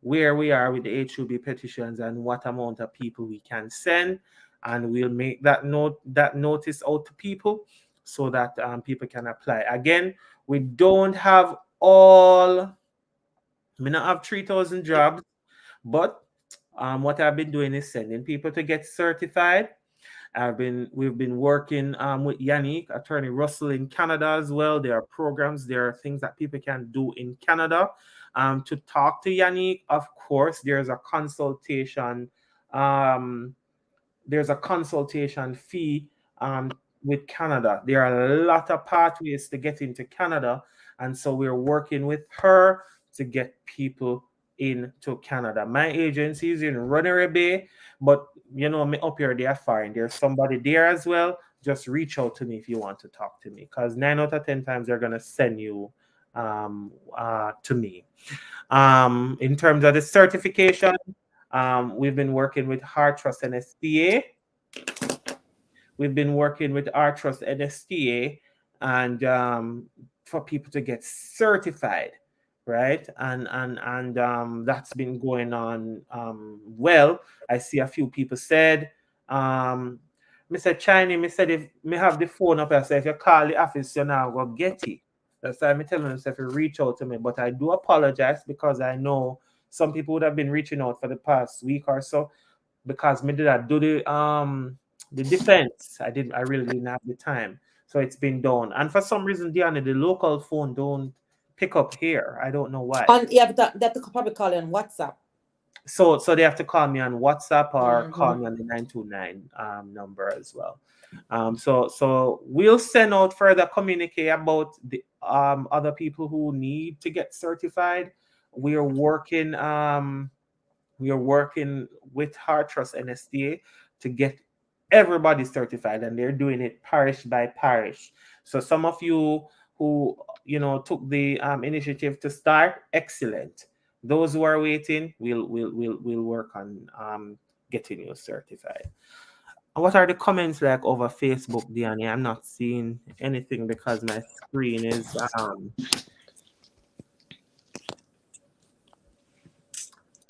Speaker 2: where we are with the HUB petitions and what amount of people we can send, and we'll make that notice out to people so that people can apply. Again, we don't have all. We not have 3,000 jobs, but what I've been doing is sending people to get certified. We've been working with Yannick, Attorney Russell in Canada as well. There are programs, there are things that people can do in Canada. To talk to Yannick, of course, Um, there's a consultation fee with Canada. There are a lot of pathways to get into Canada, and so we're working with her to get people into Canada. My agency is in Runnery Bay, but me up here, they are fine. There's somebody there as well. Just reach out to me if you want to talk to me, because 9 out of 10 times they're gonna send you to me. In terms of the certification, we've been working with Heart Trust and STA. We've been working with Heart Trust and STA, and for people to get certified, right? And that's been going on well. I see a few people said, Mr. Chinese, me said if me have the phone up, I say if you call the office, you now go get it. That's why I'm telling myself to reach out to me. But I do apologize because I know some people would have been reaching out for the past week or so because me did not do the defense. I really didn't have the time. So it's been done. And for some reason, Diana, the local phone don't pick up here. I don't know why.
Speaker 1: And you have to probably call you on WhatsApp.
Speaker 2: So they have to call me on WhatsApp or call
Speaker 1: Mm-hmm.
Speaker 2: me on the 929 number as well. So we'll send out further communique about the other people who need to get certified. We are working we are working with Heart Trust NSTA to get everybody certified, and they're doing it parish by parish. So some of you who took the initiative to start, excellent. Those who are waiting, we'll work on getting you certified. What are the comments like over Facebook, Diane? I'm not seeing anything because my screen is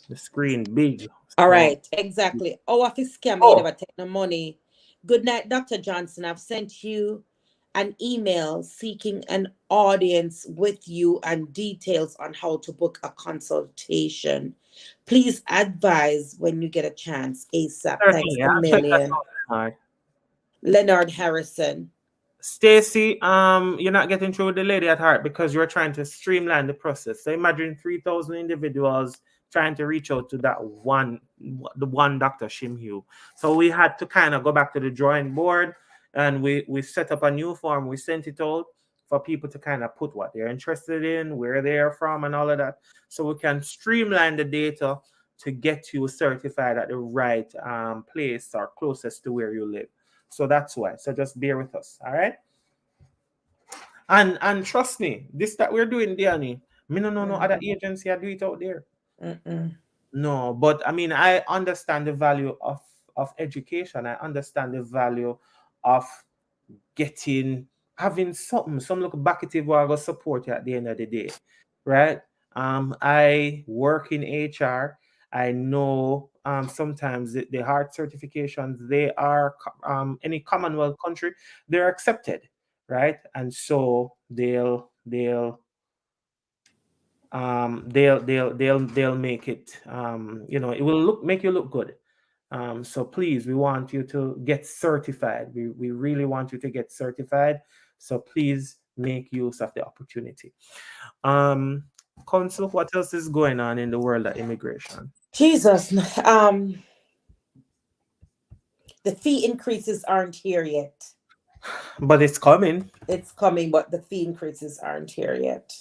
Speaker 2: the screen big.
Speaker 1: All
Speaker 2: So
Speaker 1: right, exactly. Oh, if it's scam, you
Speaker 2: oh,
Speaker 1: never take no money. Good night, Dr. Johnson. I've sent you an email seeking an audience with you and details on how to book a consultation. Please advise when you get a chance. ASAP. Thanks
Speaker 2: certainly,
Speaker 1: a
Speaker 2: I'll check that
Speaker 1: million.
Speaker 2: out.
Speaker 1: Leonard Harrison.
Speaker 2: Stacy, you're not getting through with the lady at heart because you're trying to streamline the process. So imagine 3,000 individuals trying to reach out to the one Dr. Shimhu. So we had to kind of go back to the drawing board, and we set up a new form. We sent it out for people to kind of put what they're interested in, where they're from, and all of that. So we can streamline the data to get you certified at the right place or closest to where you live. So that's why. So just bear with us, all right? And trust me, this that we're doing, Diani, me no know no other agency I do it out there.
Speaker 1: Mm-mm.
Speaker 2: No, but I mean, I understand the value of education. I understand the value of getting having something, some look back at it will support you at the end of the day, right? I work in HR. I know sometimes the hard certifications they are any Commonwealth country they're accepted, right? And so they'll make it it will make you look good. So please, we want you to get certified. We really want you to get certified. So please make use of the opportunity. Um, Council, what else is going on in the world of immigration?
Speaker 1: Jesus. The fee increases aren't here yet.
Speaker 2: But it's coming.
Speaker 1: It's coming, but the fee increases aren't here yet.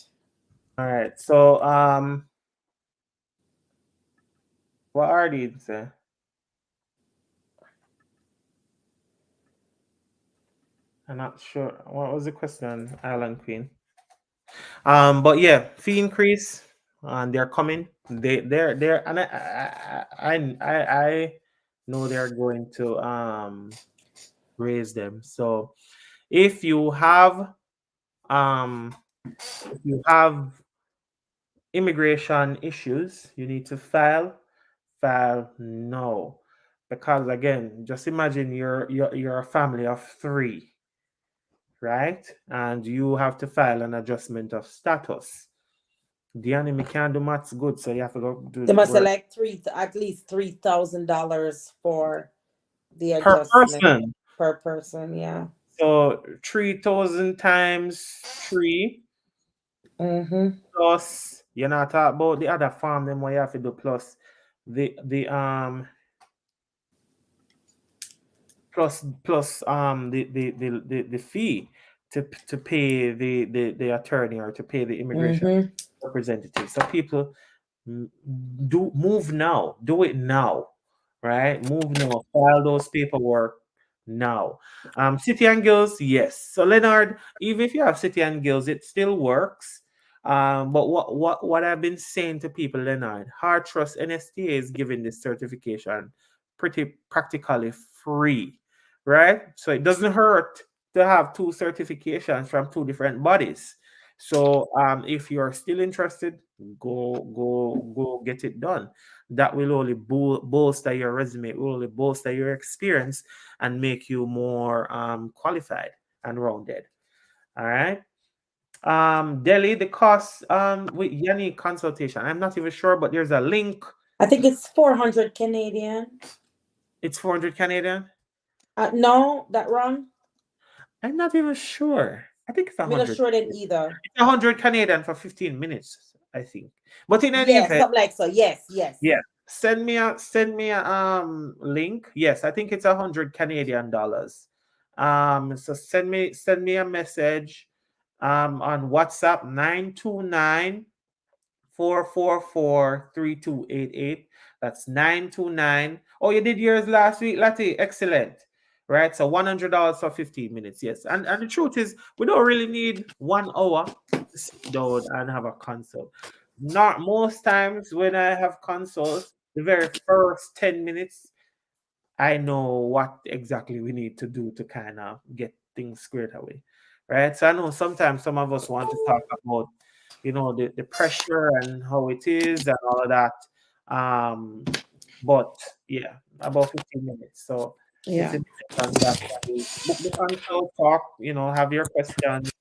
Speaker 2: All right. So what are these? I'm not sure. What was the question, Island Queen? But yeah, fee increase, and they're coming. They're and I know they're going to raise them. So if you have um if you have immigration issues, you need to file now. Because again, just imagine you're a family of three, right? And you have to file an adjustment of status. The enemy can't do maths good, so you have to go do
Speaker 1: They
Speaker 2: the
Speaker 1: must have
Speaker 2: work
Speaker 1: like at least $3,000 for the
Speaker 2: per
Speaker 1: adjustment
Speaker 2: person.
Speaker 1: per person. Yeah.
Speaker 2: So 3,000 times three
Speaker 1: Mm-hmm.
Speaker 2: plus you're not talking about the other farm them what you have to do plus the the fee to pay the attorney or to pay the immigration
Speaker 1: Mm-hmm.
Speaker 2: representative. So people do move now, do it now, right? Move now, file those paperwork now. City and Guilds, yes. So Leonard, even if you have City and Guilds, it still works. But what I've been saying to people, Leonard, Hard Trust NSTA is giving this certification pretty practically free, right? So it doesn't hurt to have two certifications from two different bodies. So if you're still interested, go get it done. That will only bolster your resume, it will only bolster your experience and make you more qualified and rounded. All right. Delhi, the cost with Yanni consultation. I'm not even sure, but there's a link.
Speaker 1: I think it's 400 Canadian.
Speaker 2: It's 400 Canadian.
Speaker 1: No, that wrong.
Speaker 2: I'm not even sure. I think it's
Speaker 1: I'm not
Speaker 2: 100.
Speaker 1: sure then either.
Speaker 2: It's 100 Canadian for 15 minutes, I think. But in any
Speaker 1: Yeah,
Speaker 2: event,
Speaker 1: something like so. Yes, yes.
Speaker 2: yeah. send me a link. Yes, I think it's 100 Canadian dollars. So send me a message on WhatsApp 929 444 3288. That's 929. Oh, you did yours last week, Lati. Excellent. Right. So $100 for 15 minutes. Yes. And the truth is, we don't really need 1 hour to sit down and have a consult. Not most times when I have consults, the very first 10 minutes, I know what exactly we need to do to kind of get things squared away. Right. So I know sometimes some of us want to talk about, the pressure and how it is and all of that. But yeah, about 15 minutes. So if
Speaker 1: Yeah.
Speaker 2: it depends on that, we book the consult, talk, have your questions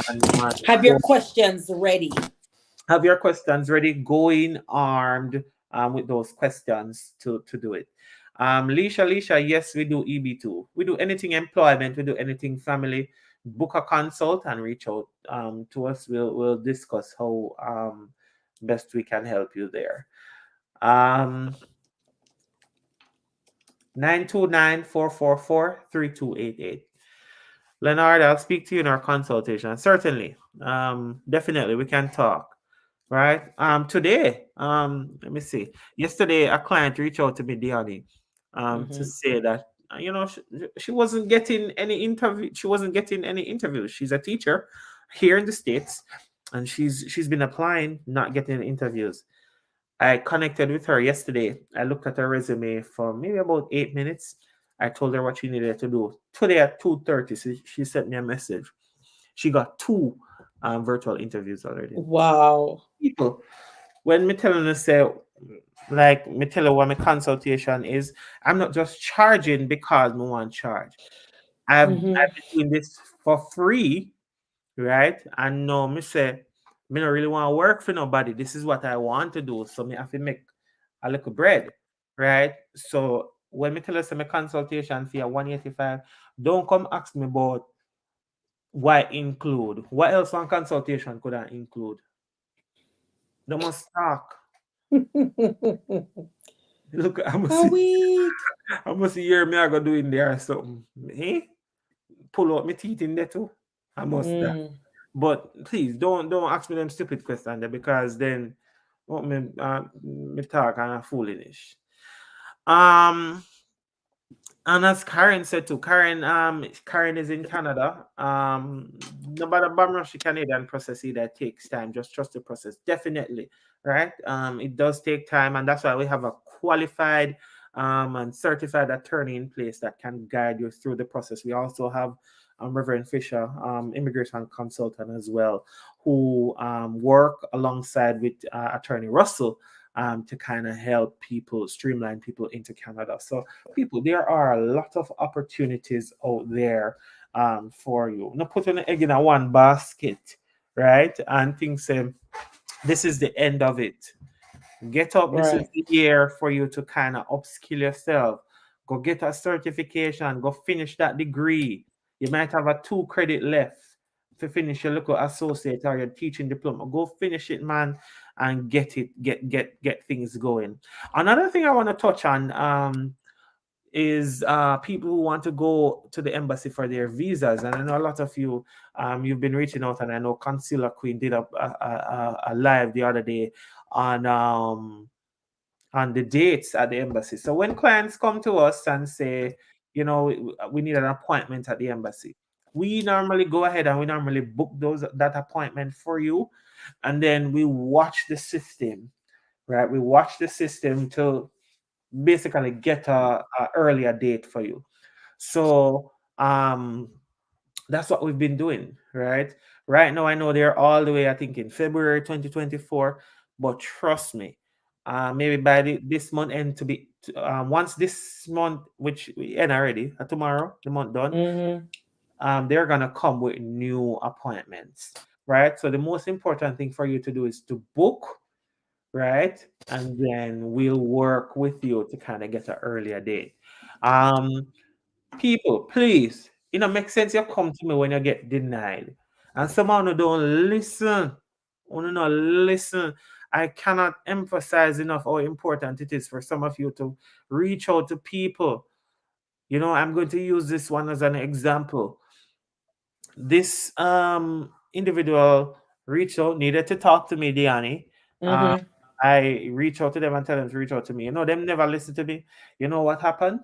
Speaker 2: and
Speaker 1: Have your
Speaker 2: go
Speaker 1: questions ready.
Speaker 2: have your questions ready, go in armed with those questions to do it. Leisha, yes, we do EB2. We do anything employment, we do anything family. Book a consult and reach out to us. We'll discuss how best we can help you there. Um, 929 444 3288. Leonard, I'll speak to you in our consultation. Certainly. Definitely we can talk. Right. Today, let me see. Yesterday, a client reached out to me, Diani, to
Speaker 1: Hmm.
Speaker 2: say that she wasn't getting any interview. She wasn't getting any interviews. She's a teacher here in the States, and she's been applying, not getting interviews. I connected with her yesterday. I looked at her resume for maybe about 8 minutes. I told her what she needed to do. Today at 2:30, she sent me a message. She got two virtual interviews already.
Speaker 1: Wow.
Speaker 2: People, when me telling you say, like me tell you what my consultation is, I'm not just charging because me want charge. I've
Speaker 1: Hmm.
Speaker 2: been doing this for free, right? And no, me say, me not really want to work for nobody. This is what I want to do. So me have to make a little bread, right? So when me tell you say my consultation fee at 185, don't come ask me about why include. What else one consultation could I include? They must talk. Look, I must
Speaker 1: A
Speaker 2: see.
Speaker 1: week.
Speaker 2: I must hear me I go doing there or something. Eh? Pull out my teeth in there too. I must that.
Speaker 1: Mm.
Speaker 2: But please don't ask me them stupid questions there because then what me talk and I'm foolish. Um and as Karen said too, Karen is in Canada. No matter how she Canadian process either takes time. Just trust the process. Definitely. Right? It does take time, and that's why we have a qualified and certified attorney in place that can guide you through the process. We also have Reverend Fisher, immigration consultant as well, who work alongside with Attorney Russell to kind of help people streamline people into Canada. So people, there are a lot of opportunities out there for you. Not put an egg in a one basket, right? And think say this is the end of it. Get up. This is
Speaker 1: Right.
Speaker 2: the year for you to kind of upskill yourself. Go get a certification. Go finish that degree. You might have a 2 credit left to finish your local associate or your teaching diploma. Go finish it, man, and get it. Get things going. Another thing I want to touch on is people who want to go to the embassy for their visas. And I know a lot of you, you've been reaching out, and I know Consular Queen did a live the other day on the dates at the embassy. So when clients come to us and say, we need an appointment at the embassy, we normally go ahead and we normally book that appointment for you, and then we watch the system, right? We watch the system to basically get a earlier date for you. So that's what we've been doing, right? Right now, I know they're all the way, I think, in February 2024, but trust me, maybe by this month end to be once this month, which we end already, tomorrow, the month done,
Speaker 1: Hmm.
Speaker 2: they're gonna come with new appointments, right? So the most important thing for you to do is to book, right? And then we'll work with you to kind of get an earlier date. Um, People, please, make sense. You come to me when you get denied, and someone who don't listen, who not listen. I cannot emphasize enough how important it is for some of you to reach out to people. I'm going to use this one as an example. This individual reached out, needed to talk to me, Diani. Uh,
Speaker 1: Mm-hmm.
Speaker 2: I reach out to them and tell them to reach out to me. Them never listen to me. You know what happened?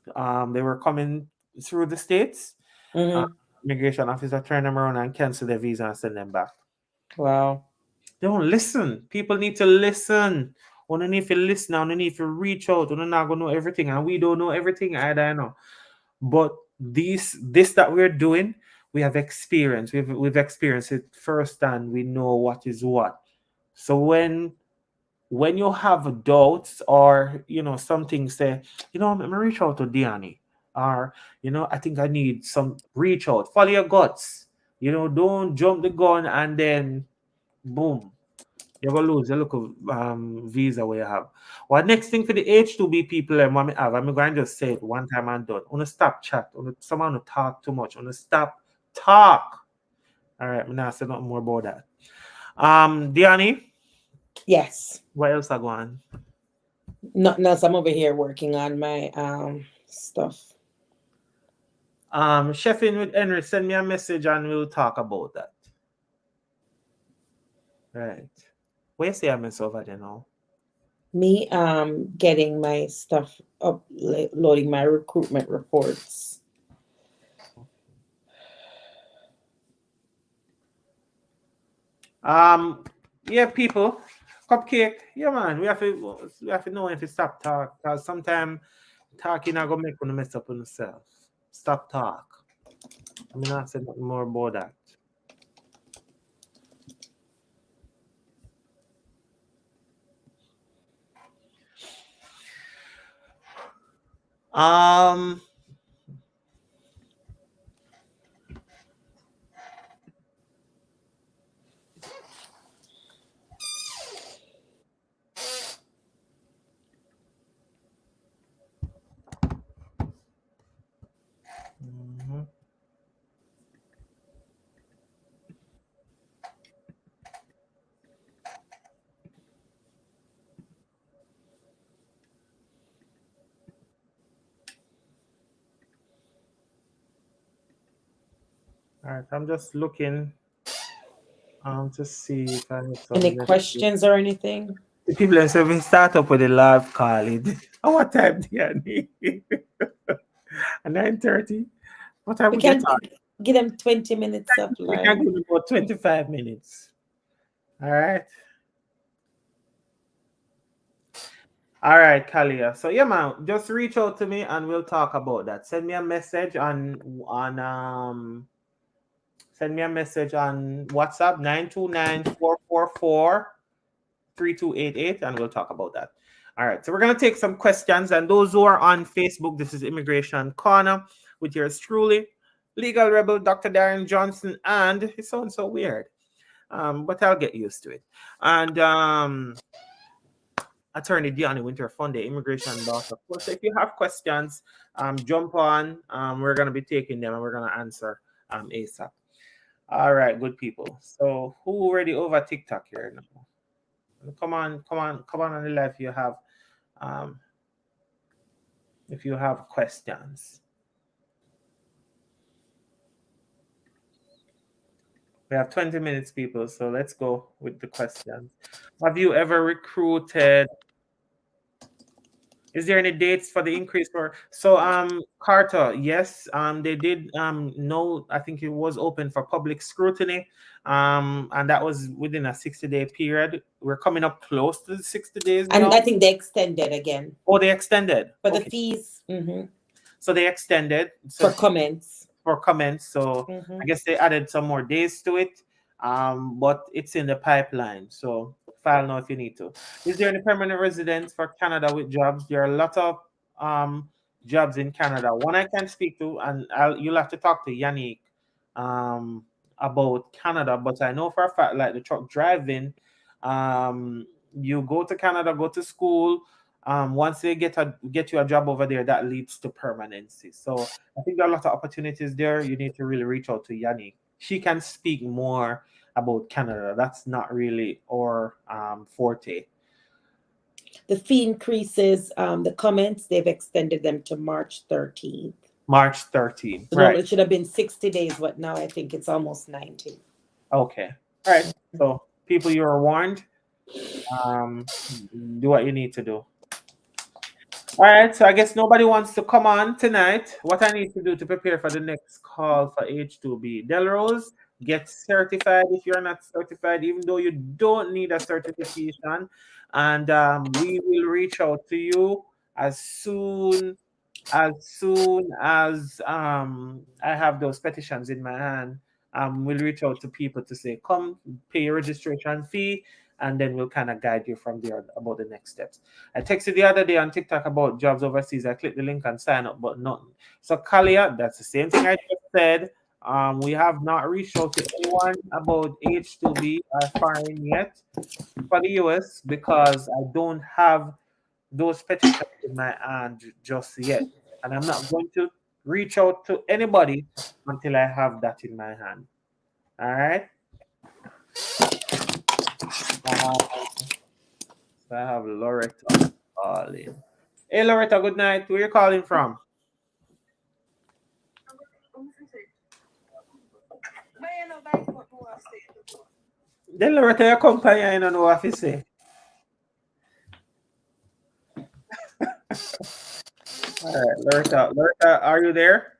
Speaker 2: They were coming through the states. Uh,
Speaker 1: Mm-hmm.
Speaker 2: Immigration officer turned them around and cancel their visa and send them back.
Speaker 1: Wow.
Speaker 2: They don't listen. People need to listen. We need to listen. We need to reach out. We're not gonna know everything, and we don't know everything either. I know, but this that we're doing, we have experience. We've experienced it first, and we know what is what. So when you have doubts or something, say, I'm gonna reach out to Diani, or I think I need some reach out. Follow your guts. Don't jump the gun and then boom, you're gonna lose your local visa where you have. Well, next thing for the H2B people and what me have, I'm going to just say it one time and done. Wanna stop chat, someone to talk too much, wanna stop talk. All right, I'm not say nothing more about that. Diani,
Speaker 1: Yes.
Speaker 2: what else I go on?
Speaker 1: Nothing else. I'm over here working on my stuff.
Speaker 2: Chefing with Henry, send me a message and we'll talk about that. Right. Where say I miss over there now?
Speaker 1: Me getting my stuff up, loading my recruitment reports.
Speaker 2: Um, yeah, people, cupcake. Yeah, man, we have to know if to stop talk because sometimes talking not gonna make you mess up on yourself. Stop talk. I mean, not say nothing more about that. Um, mhm. All right, I'm just looking to see if I have
Speaker 1: Any
Speaker 2: some messages.
Speaker 1: questions or anything?
Speaker 2: The people that say we start up with a live call. At what time do you need? At 9:30. What time
Speaker 1: We
Speaker 2: we get
Speaker 1: can
Speaker 2: on?
Speaker 1: give them 20 minutes of
Speaker 2: We can
Speaker 1: live.
Speaker 2: give it about 25 minutes. All right. All right, Kalia. So yeah, man, just reach out to me and we'll talk about that. Send me a message on WhatsApp 929-444-3288 and we'll talk about that. All right. So we're gonna take some questions. And those who are on Facebook, this is Immigration Corner with yours truly, Legal Rebel Dr. Darren Johnson, and it sounds so weird. But I'll get used to it. And Attorney Diani Winter Funde, immigration law. Of course, if you have questions, jump on. We're gonna be taking them and we're gonna answer ASAP. All right, good people. So who already over TikTok here now? Come on, come on, come on the live. Um, if you have questions. We have 20 minutes, people. So let's go with the questions. Have you ever recruited? Is there any dates for the increase for Carter? Yes, they did no, I think it was open for public scrutiny. And that was within a 60-day period. We're coming up close to the 60 days
Speaker 1: And
Speaker 2: now.
Speaker 1: I think they extended again
Speaker 2: Oh, they extended.
Speaker 1: for the
Speaker 2: Okay.
Speaker 1: fees,
Speaker 2: So they extended
Speaker 1: for comments.
Speaker 2: for comments. So I guess they added some more days to it. But it's in the pipeline. So file now if you need to. Is there any permanent residents for Canada with jobs? There are a lot of jobs in Canada. One I can speak to, and you'll have to talk to Yannick um, about Canada. But I know for a fact, like the truck driving, you go to Canada, go to school. Once they get you a job over there, that leads to permanency. So I think there are a lot of opportunities there. You need to really reach out to Yannick. She can speak more about Canada. That's not really our forte.
Speaker 1: The fee increases, the comments, they've extended them to March 13th.
Speaker 2: March 13th.
Speaker 1: So
Speaker 2: Right.
Speaker 1: normally it should have been 60 days, but now I think it's almost 90.
Speaker 2: Okay. All right. So people, you are warned. Um, do what you need to do. All right. So I guess nobody wants to come on tonight. What I need to do to prepare for the next call for H2B. Delrose, get certified if you're not certified, even though you don't need a certification. And we will reach out to you as soon as I have those petitions in my hand. We'll reach out to people to say, come pay your registration fee, and then we'll kind of guide you from there about the next steps. I texted the other day on TikTok about jobs overseas. I clicked the link and sign up, but nothing. So Kalia, that's the same thing I just said. We have not reached out to anyone about H2B or foreign yet for the US because I don't have those petitions in my hand just yet. And I'm not going to reach out to anybody until I have that in my hand. All right. So I have Loretta calling. Hey, Loretta, good night. Where you calling from? Then Loretta, your company, I don't know what to say. All right, Loretta. Loretta, are you there?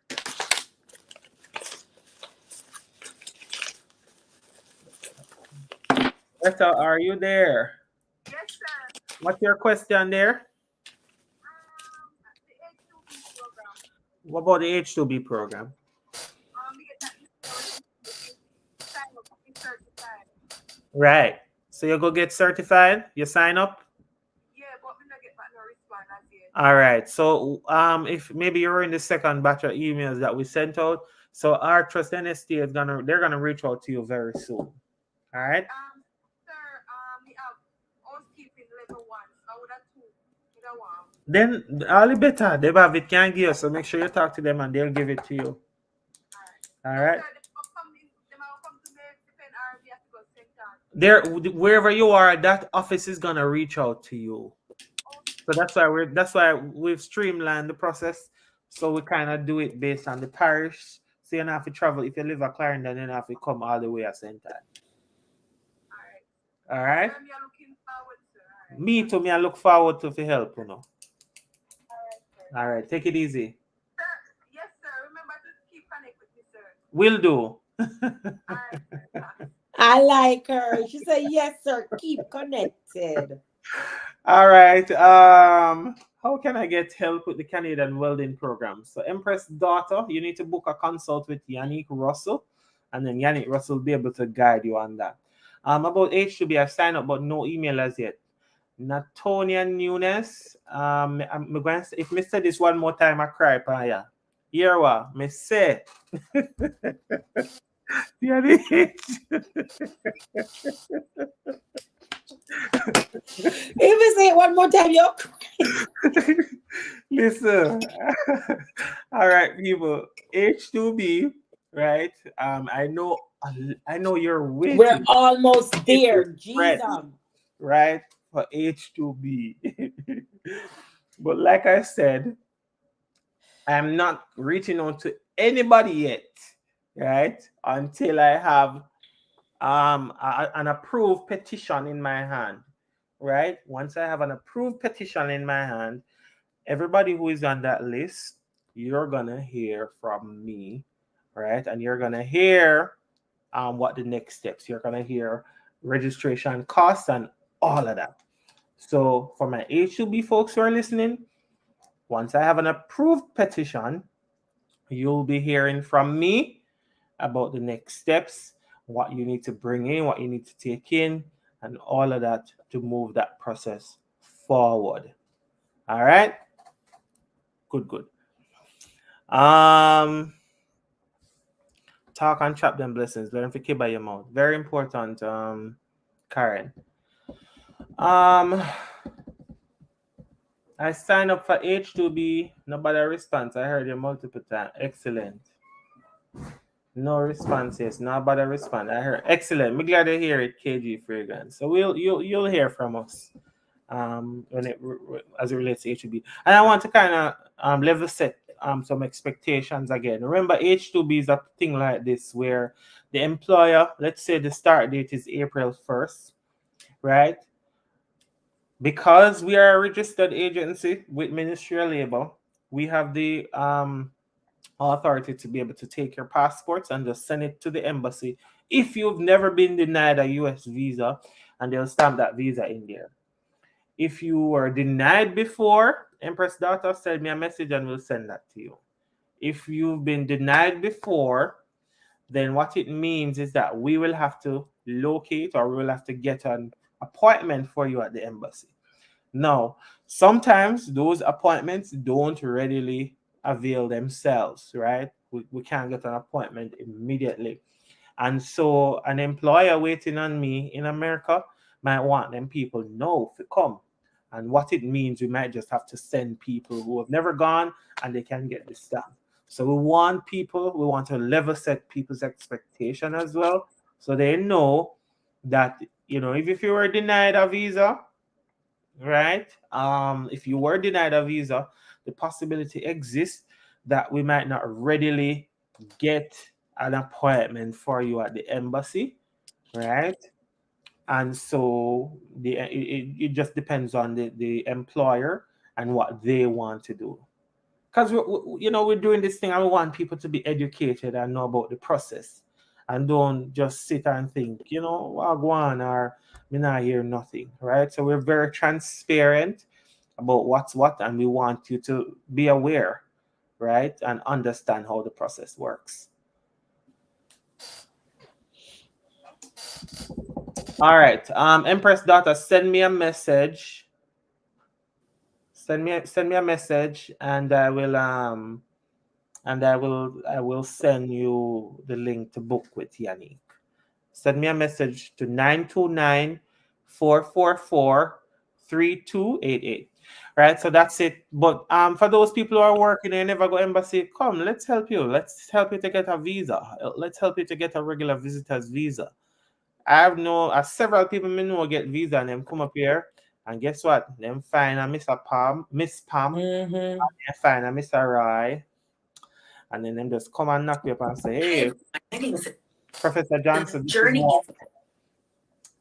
Speaker 2: Loretta, are you there?
Speaker 4: Yes, sir.
Speaker 2: What's your question there?
Speaker 4: The H2B program.
Speaker 2: What about the H2B program?
Speaker 4: We get that sign up to be certified.
Speaker 2: Right. So you go get certified, you sign up.
Speaker 4: Yeah, but we not get back no response as yet.
Speaker 2: All right. So if maybe you're in the second batch of emails that we sent out, so our Trust NST is they're gonna reach out to you very soon. All right.
Speaker 4: Sir, we have housekeeping level 1. So I would have 2. You don't want.
Speaker 2: Then all the better. They have it can give you, so make sure you talk to them and they'll give it to you. All right. There, wherever you are, that office is gonna reach out to you. So that's why we've streamlined the process. So we kind of do it based on the parish. So you don't have to travel. If you live at Clarendon, you don't have to come all the way at St. Anne. All right. Me too. Me, I look forward to the help. All right. Take it easy.
Speaker 4: Sir, yes, sir. Remember to keep connect with me, sir.
Speaker 2: Will do.
Speaker 1: I like her. She said, yes, sir. Keep connected.
Speaker 2: All right. How can I get help with the Canadian welding program? So, Empress daughter, you need to book a consult with Yannick Russell, and then Yannick Russell will be able to guide you on that. About H2B, I've signed up, but no email as yet. Natonia Nunes. I'm going to, if I say this one more time, I cry, Paya. Here what? Me say.
Speaker 1: If you say it one more time, yo.
Speaker 2: Listen. All right, people. H2B, right? I know you're waiting.
Speaker 1: We're almost there. Jesus.
Speaker 2: Right? For H2B. But like I said, I'm not reaching out to anybody yet, right? Until I have an approved petition in my hand, right? Once I have an approved petition in my hand, everybody who is on that list, you're gonna hear from me, right? And you're gonna hear what the next steps. You're gonna hear registration costs and all of that. So for my H2B folks who are listening, once I have an approved petition, you'll be hearing from me about the next steps, what you need to bring in, what you need to take in, and all of that to move that process forward. All right? Good. Talk and trap them blessings. Learn to keep by your mouth. Very important, Karen. I signed up for H2B. Nobody responds. I heard you multiple times. Excellent. No response, yes. Not about a response. I heard excellent. Me glad to hear it, KG Fragrance. So you'll hear from us when as it relates to H2B. And I want to kind of level set some expectations again. Remember, H2B is a thing like this where the employer, let's say the start date is April 1st, right? Because we are a registered agency with Ministry of Labor, we have the authority to be able to take your passports and just send it to the embassy if you've never been denied a US visa, and they'll stamp that visa in there. If you were denied before, Empress Daughter, send me a message and we'll send that to you. If you've been denied before, then what it means is that we will have to locate or we will have to get an appointment for you at the embassy. Now, sometimes those appointments don't readily avail themselves, right? We can't get an appointment immediately. And so an employer waiting on me in America might want them people know to come. And what it means, we might just have to send people who have never gone and they can get this done. So we want to level set people's expectation as well. So they know that, if you were denied a visa, right? If you were denied a visa, the possibility exists that we might not readily get an appointment for you at the embassy, right? And so it just depends on the employer and what they want to do. Because we're doing this thing and we want people to be educated and know about the process, and don't just sit and think, I'll go on, or me not hear nothing, right? So we're very transparent about what's what, and we want you to be aware, right, and understand how the process works. All right, Empress Daughter, send me a message. Send me a message, and I will send you the link to book with Yannick. Send me a message to 929-444-3288. Right, so that's it. But for those people who are working and never go embassy, come, let's help you. Let's help you to get a visa. Let's help you to get a regular visitor's visa. I have several people me know get visa and them come up here, and guess what? Them find a Mr. Miss Pam,
Speaker 1: Mm-hmm.
Speaker 2: and find a Mr. Roy, and then them just come and knock you up and say, "Hey, Professor Johnson,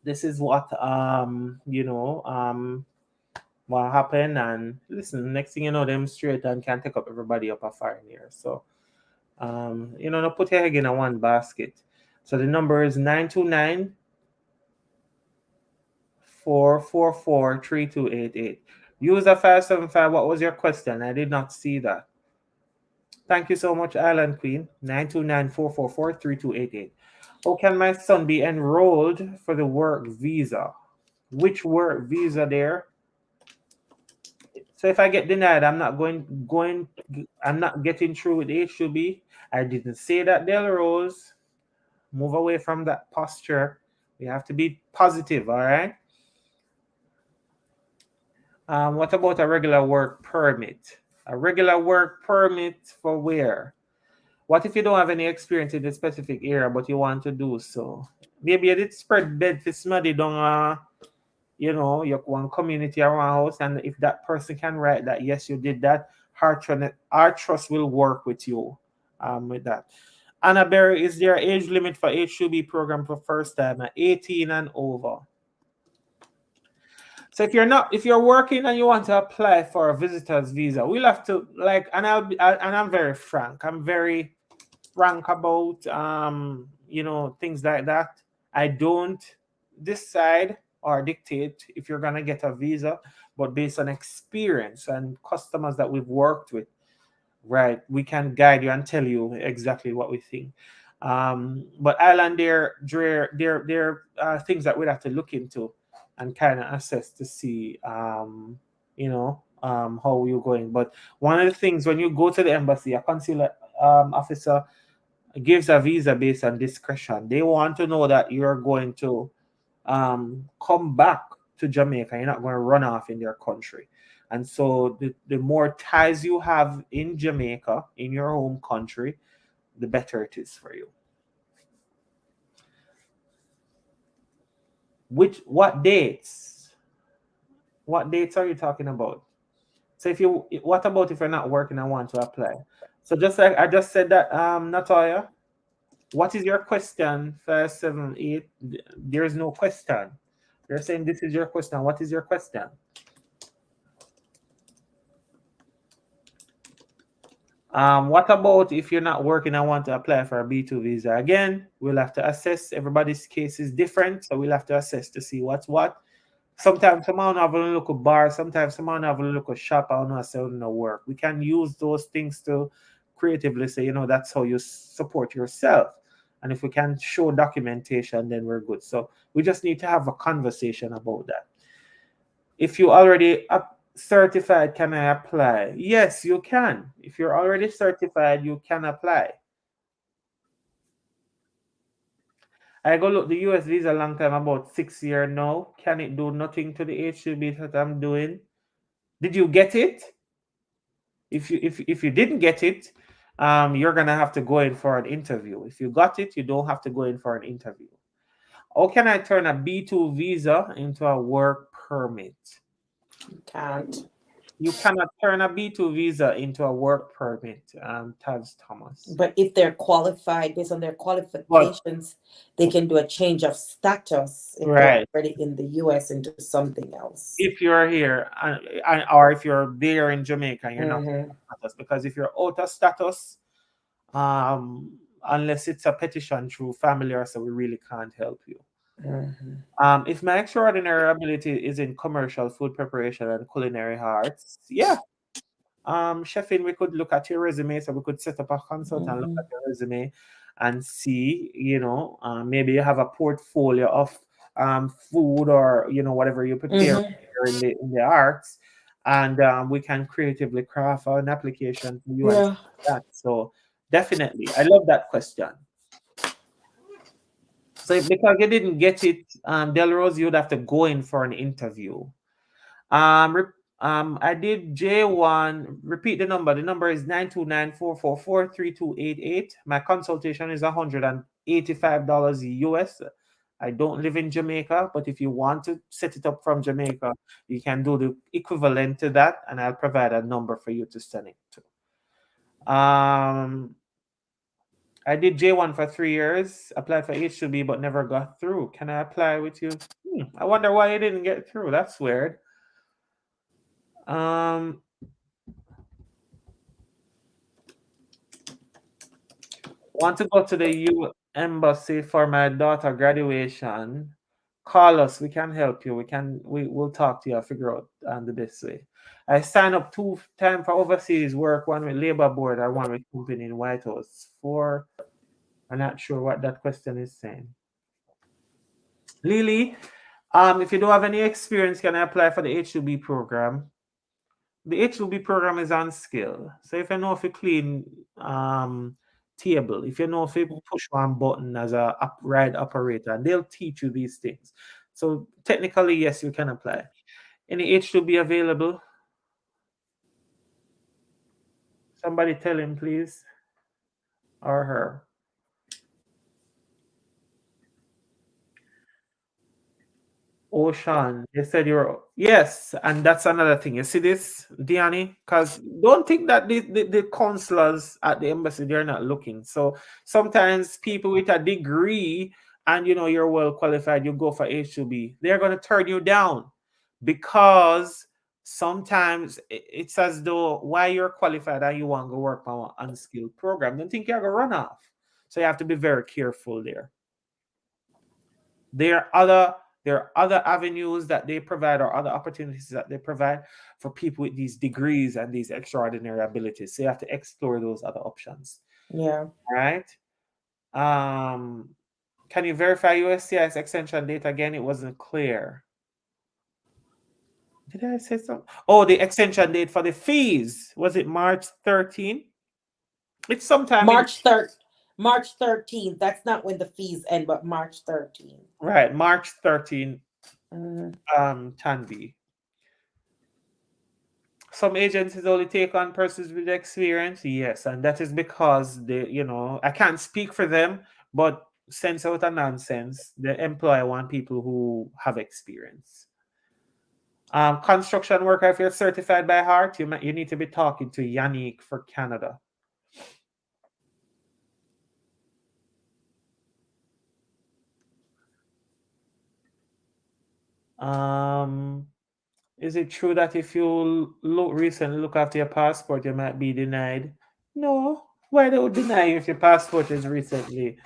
Speaker 2: this is what what happened." And listen, next thing you know, them straight and can take up everybody up a fire here. So no, put your egg in a one basket. So the number is 929-444-3288. User 575, what was your question? I did not see that. Thank you so much, Island Queen. 929-444-3288. How can my son be enrolled for the work visa? Which work visa there? So if I get denied, I'm not I'm not getting through with H2B. I didn't say that, Del Rose. Move away from that posture. We have to be positive, all right? What about a regular work permit? A regular work permit for where? What if you don't have any experience in a specific area, but you want to do so? Maybe you did spread bed for somebody down, your one community or one house, and if that person can write that, yes, you did that, our trust will work with you with that. Anna Berry, is there an age limit for H2B program for first time at 18 and over? So if you're working and you want to apply for a visitor's visa, we'll have to and I'm very frank. I'm very frank about things like that. I don't decide or dictate if you're gonna get a visa, but based on experience and customers that we've worked with, right, we can guide you and tell you exactly what we think. But Island, there are things that we'd have to look into and kind of assess to see how you're going. But one of the things, when you go to the embassy, a consular officer gives a visa based on discretion. They want to know that you're going to come back to Jamaica. You're not going to run off in their country. And so the more ties you have in Jamaica, in your home country, the better it is for you. What dates? What dates are you talking about? So if you, what about if you're not working and want to apply? So just like I just said that, Natalia, what is your question? 578. There is no question. You're saying this is your question. What is your question? What about if you're not working and want to apply for a B2 visa? Again, we'll have to assess. Everybody's case is different, so we'll have to assess to see what's what. Sometimes someone have a local bar, sometimes someone have a local shop, I don't know, so no work. We can use those things to creatively say, that's how you support yourself. And if we can show documentation, then we're good. So we just need to have a conversation about that. If you already up certified, can I apply? Yes, you can. If you're already certified, you can apply. I go look the US visa long time, about 6 years now. Can it do nothing to the H2B that I'm doing? Did you get it? If you didn't get it, you're gonna have to go in for an interview. If you got it, you don't have to go in for an interview. How can I turn a B2 visa into a work permit?
Speaker 1: You can't.
Speaker 2: You cannot turn a B2 visa into a work permit, Taz Thomas.
Speaker 1: But if they're qualified, based on their
Speaker 2: But
Speaker 1: qualifications, they can do a change of status if they're
Speaker 2: right,
Speaker 1: already in the US into something else.
Speaker 2: if you're here or if you're there in Jamaica, you're not
Speaker 1: Mm-hmm.
Speaker 2: out of status. Because if you're out of status, unless it's a petition through family or so, we really can't help you.
Speaker 1: Mm-hmm.
Speaker 2: If my extraordinary ability is in commercial food preparation and culinary arts, yeah. Chefing, we could look at your resume, so we could set up a consult and look
Speaker 1: Mm-hmm.
Speaker 2: at your resume and see, maybe you have a portfolio of food or whatever you prepare
Speaker 1: Mm-hmm.
Speaker 2: in the arts, and we can creatively craft an application for you and
Speaker 1: Yeah.
Speaker 2: stuff like that. So definitely, I love that question. So because you didn't get it, Delrose, you'd have to go in for an interview. I did J1. Repeat the number. The number is 929-444-3288. My consultation is $185 US. I don't live in Jamaica, but if you want to set it up from Jamaica, you can do the equivalent to that, and I'll provide a number for you to send it to. I did J1 for 3 years, applied for H2B, but never got through. Can I apply with you? I wonder why you didn't get through. That's weird. Want to go to the U embassy for my daughter graduation? Call us. We can help you. We'll talk to you. Figure out the best way. I signed up 2 times for overseas work, one with Labor Board or one with company in White House. I'm not sure what that question is saying. Lily, if you don't have any experience, can I apply for the H2B program? The H2B program is on skill. So if you know if you clean table, if you know if you push one button as a ride operator, they'll teach you these things. So technically, yes, you can apply. Any H2B available? Somebody tell him, please, or her. Ocean, they said you're yes, and that's another thing. You see this, Diani? Because don't think that the consulars at the embassy they're not looking. So sometimes people with a degree and you're well qualified, you go for H2B, they're gonna turn you down because sometimes it's as though why you're qualified and you want to go work on an unskilled program. Don't think you're gonna run off. So you have to be very careful there. There are other avenues that they provide or other opportunities that they provide for people with these degrees and these extraordinary abilities. So you have to explore those other options.
Speaker 1: Yeah.
Speaker 2: All right. Can you verify USCIS extension date again? It wasn't clear. Did I say something? Oh, the extension date for the fees. Was it March 13th? It's sometime in
Speaker 1: March 13th. That's not when the fees end, but March 13th.
Speaker 2: right, March 13th.
Speaker 1: Mm-hmm.
Speaker 2: Tanvi. Some agencies only take on persons with experience. Yes, and that is because I can't speak for them, but sense out of nonsense. The employer want people who have experience. Construction worker, if you're certified by heart, you need to be talking to Yannick for Canada. Um, is it true that if you look after your passport, you might be denied? No. Why they would deny you if your passport is recently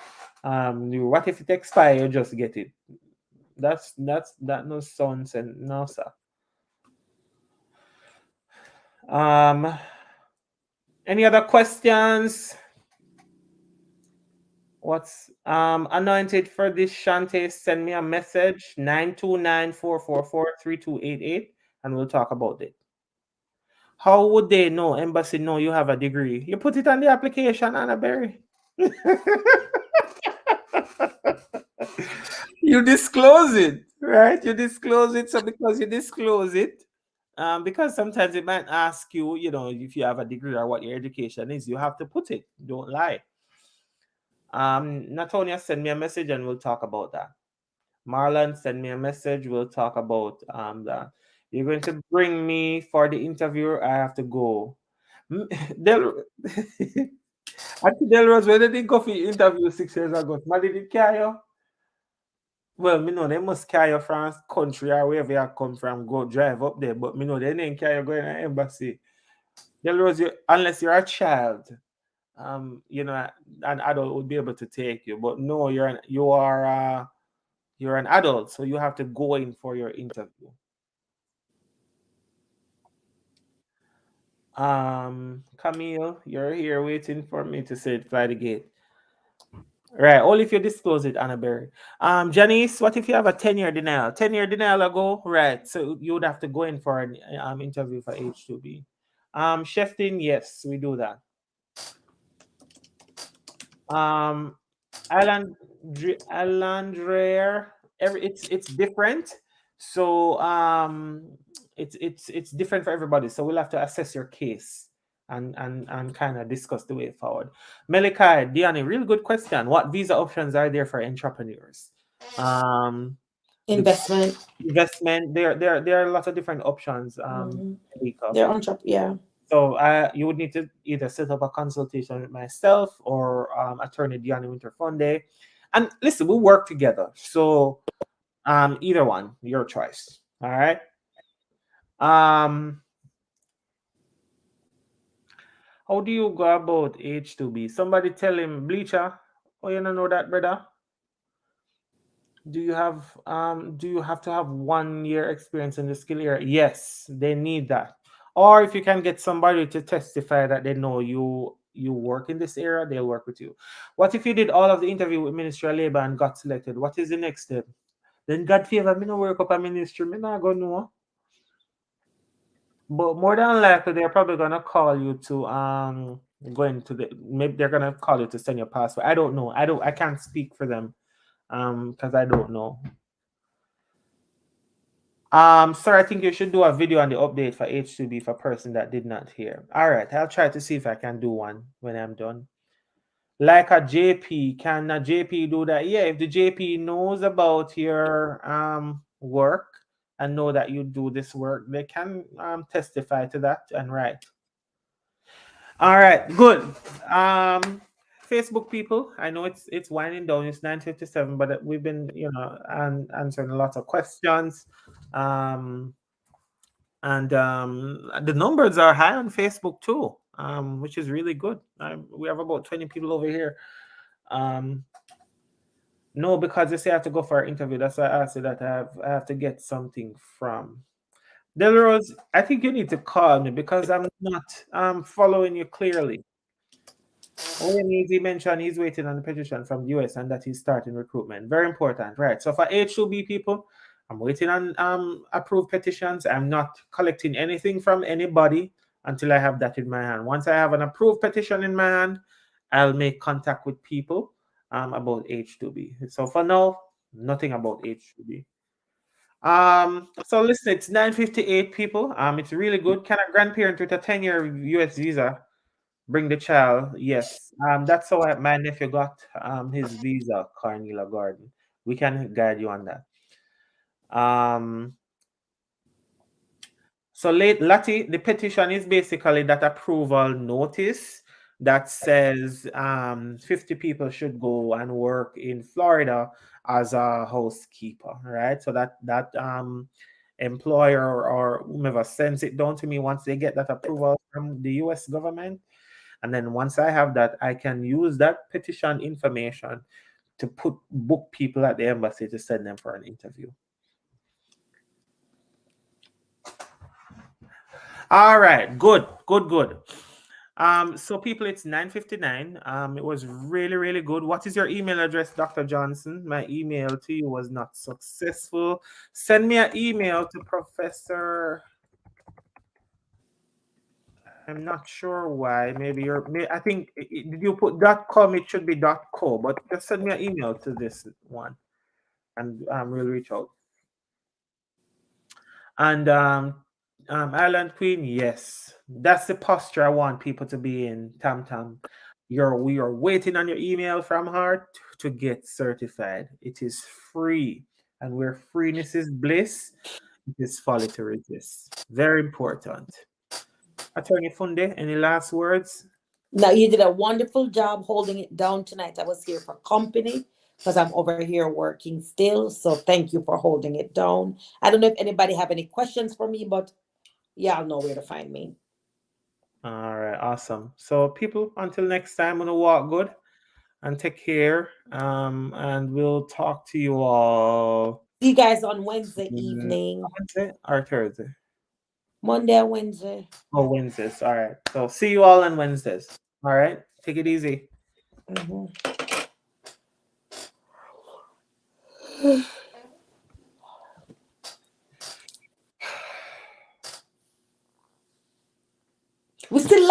Speaker 2: new? What if it expires? You just get it. That no sense and no sir. Um, any other questions? What's anointed for this Shante? Send me a message 929-444-3288 and we'll talk about it. How would they know? Embassy know you have a degree. You put it on the application, Anna Berry. You disclose it, right? You disclose it. So because you disclose it, because sometimes it might ask you, if you have a degree or what your education is, you have to put it. Don't lie. Natonia, send me a message and we'll talk about that. Marlon, send me a message. We'll talk about that. You're going to bring me for the interview. I have to go. Del, Auntie Delrose, where did they go for your interview 6 years ago? Ma did it carry you? Well, me know they must carry you from country or wherever you come from, go drive up there. But me know they didn't carry you going to embassy. Delrose, unless you're a child, an adult would be able to take you. But no, you're an adult, so you have to go in for your interview. Camille, you're here waiting for me to say fly the gate. Right, only if you disclose it, Annabelle. Janice, what if you have a 10-year denial? 10-year denial ago, right? So you would have to go in for an interview for H2B. Shefton, yes, we do that. Island Rare, it's different. So it's different for everybody. So we'll have to assess your case and kind of discuss the way forward. Melikai, Diani, real good question. What visa options are there for entrepreneurs? The
Speaker 1: Investment.
Speaker 2: investment. There are lots of different options.
Speaker 1: They're on top, yeah.
Speaker 2: So you would need to either set up a consultation with myself or attorney Diani Winterfonde. And listen, we work together. So either one, your choice. All right. How do you go about H2B? Somebody tell him, Bleacher, oh, you don't know that, brother? Do you have to have 1 year experience in the skill area? Yes, they need that. Or if you can get somebody to testify that they know you work in this area, they'll work with you. What if you did all of the interview with Ministry of Labor and got selected? What is the next step? Then God favor me no work up a ministry, me not gonna know. But more than likely, they're probably gonna call you to go into maybe they're gonna call you to send your passport. I don't know. I can't speak for them because I don't know. Sir, I think you should do a video on the update for H2B for a person that did not hear. All right, I'll try to see if I can do one when I'm done. Like a JP, can a JP do that? Yeah, if the JP knows about your work and know that you do this work, they can testify to that and write. All right, good. Facebook people, I know it's winding down. It's 9:57, but we've been answering a lot of questions. And the numbers are high on Facebook too, which is really good. We have about 20 people over here. No, because they say I have to go for an interview. That's why I asked you that I have to get something from Delrose. I think you need to call me because I'm not following you clearly. He mentioned he's waiting on the petition from the US and that he's starting recruitment. Very important, right? So for H2B people, I'm waiting on approved petitions. I'm not collecting anything from anybody until I have that in my hand. Once I have an approved petition in my hand, I'll make contact with people about H2B. So for now, nothing about H2B. So listen, it's 9:58 people. It's really good. Can a grandparent with a 10-year US visa Bring the child. Yes. That's how my nephew got his visa, Carnila Gordon. We can guide you on that. Um, So late Lati, the petition is basically that approval notice that says 50 people should go and work in Florida as a housekeeper, right? So that employer or whomever sends it down to me once they get that approval from the US government. And then once I have that, I can use that petition information to book people at the embassy to send them for an interview. All right, good, good, good. So people, it's 9:59. It was really, really good. What is your email address, Dr. Johnson? My email to you was not successful. Send me an email to Professor. I'm not sure why. Maybe I think did you put .com? It should be .co, but just send me an email to this one, and we'll reach out. And Island Queen, yes, that's the posture I want people to be in. Tam Tam, we are waiting on your email from her to get certified. It is free, and where freeness is bliss, it is folly to resist. Very important. Attorney Funde, any last words?
Speaker 1: Now, you did a wonderful job holding it down tonight. I was here for company because I'm over here working still. So thank you for holding it down. I don't know if anybody have any questions for me, but y'all know where to find me.
Speaker 2: All right, awesome. So people, until next time, I'm gonna walk good and take care. And we'll talk to you all
Speaker 1: See you guys on Wednesday evening.
Speaker 2: Wednesday or Thursday.
Speaker 1: Monday and Wednesday.
Speaker 2: Oh, Wednesdays. All right. So see you all on Wednesdays. All right. Take it easy.
Speaker 1: Mhm. We still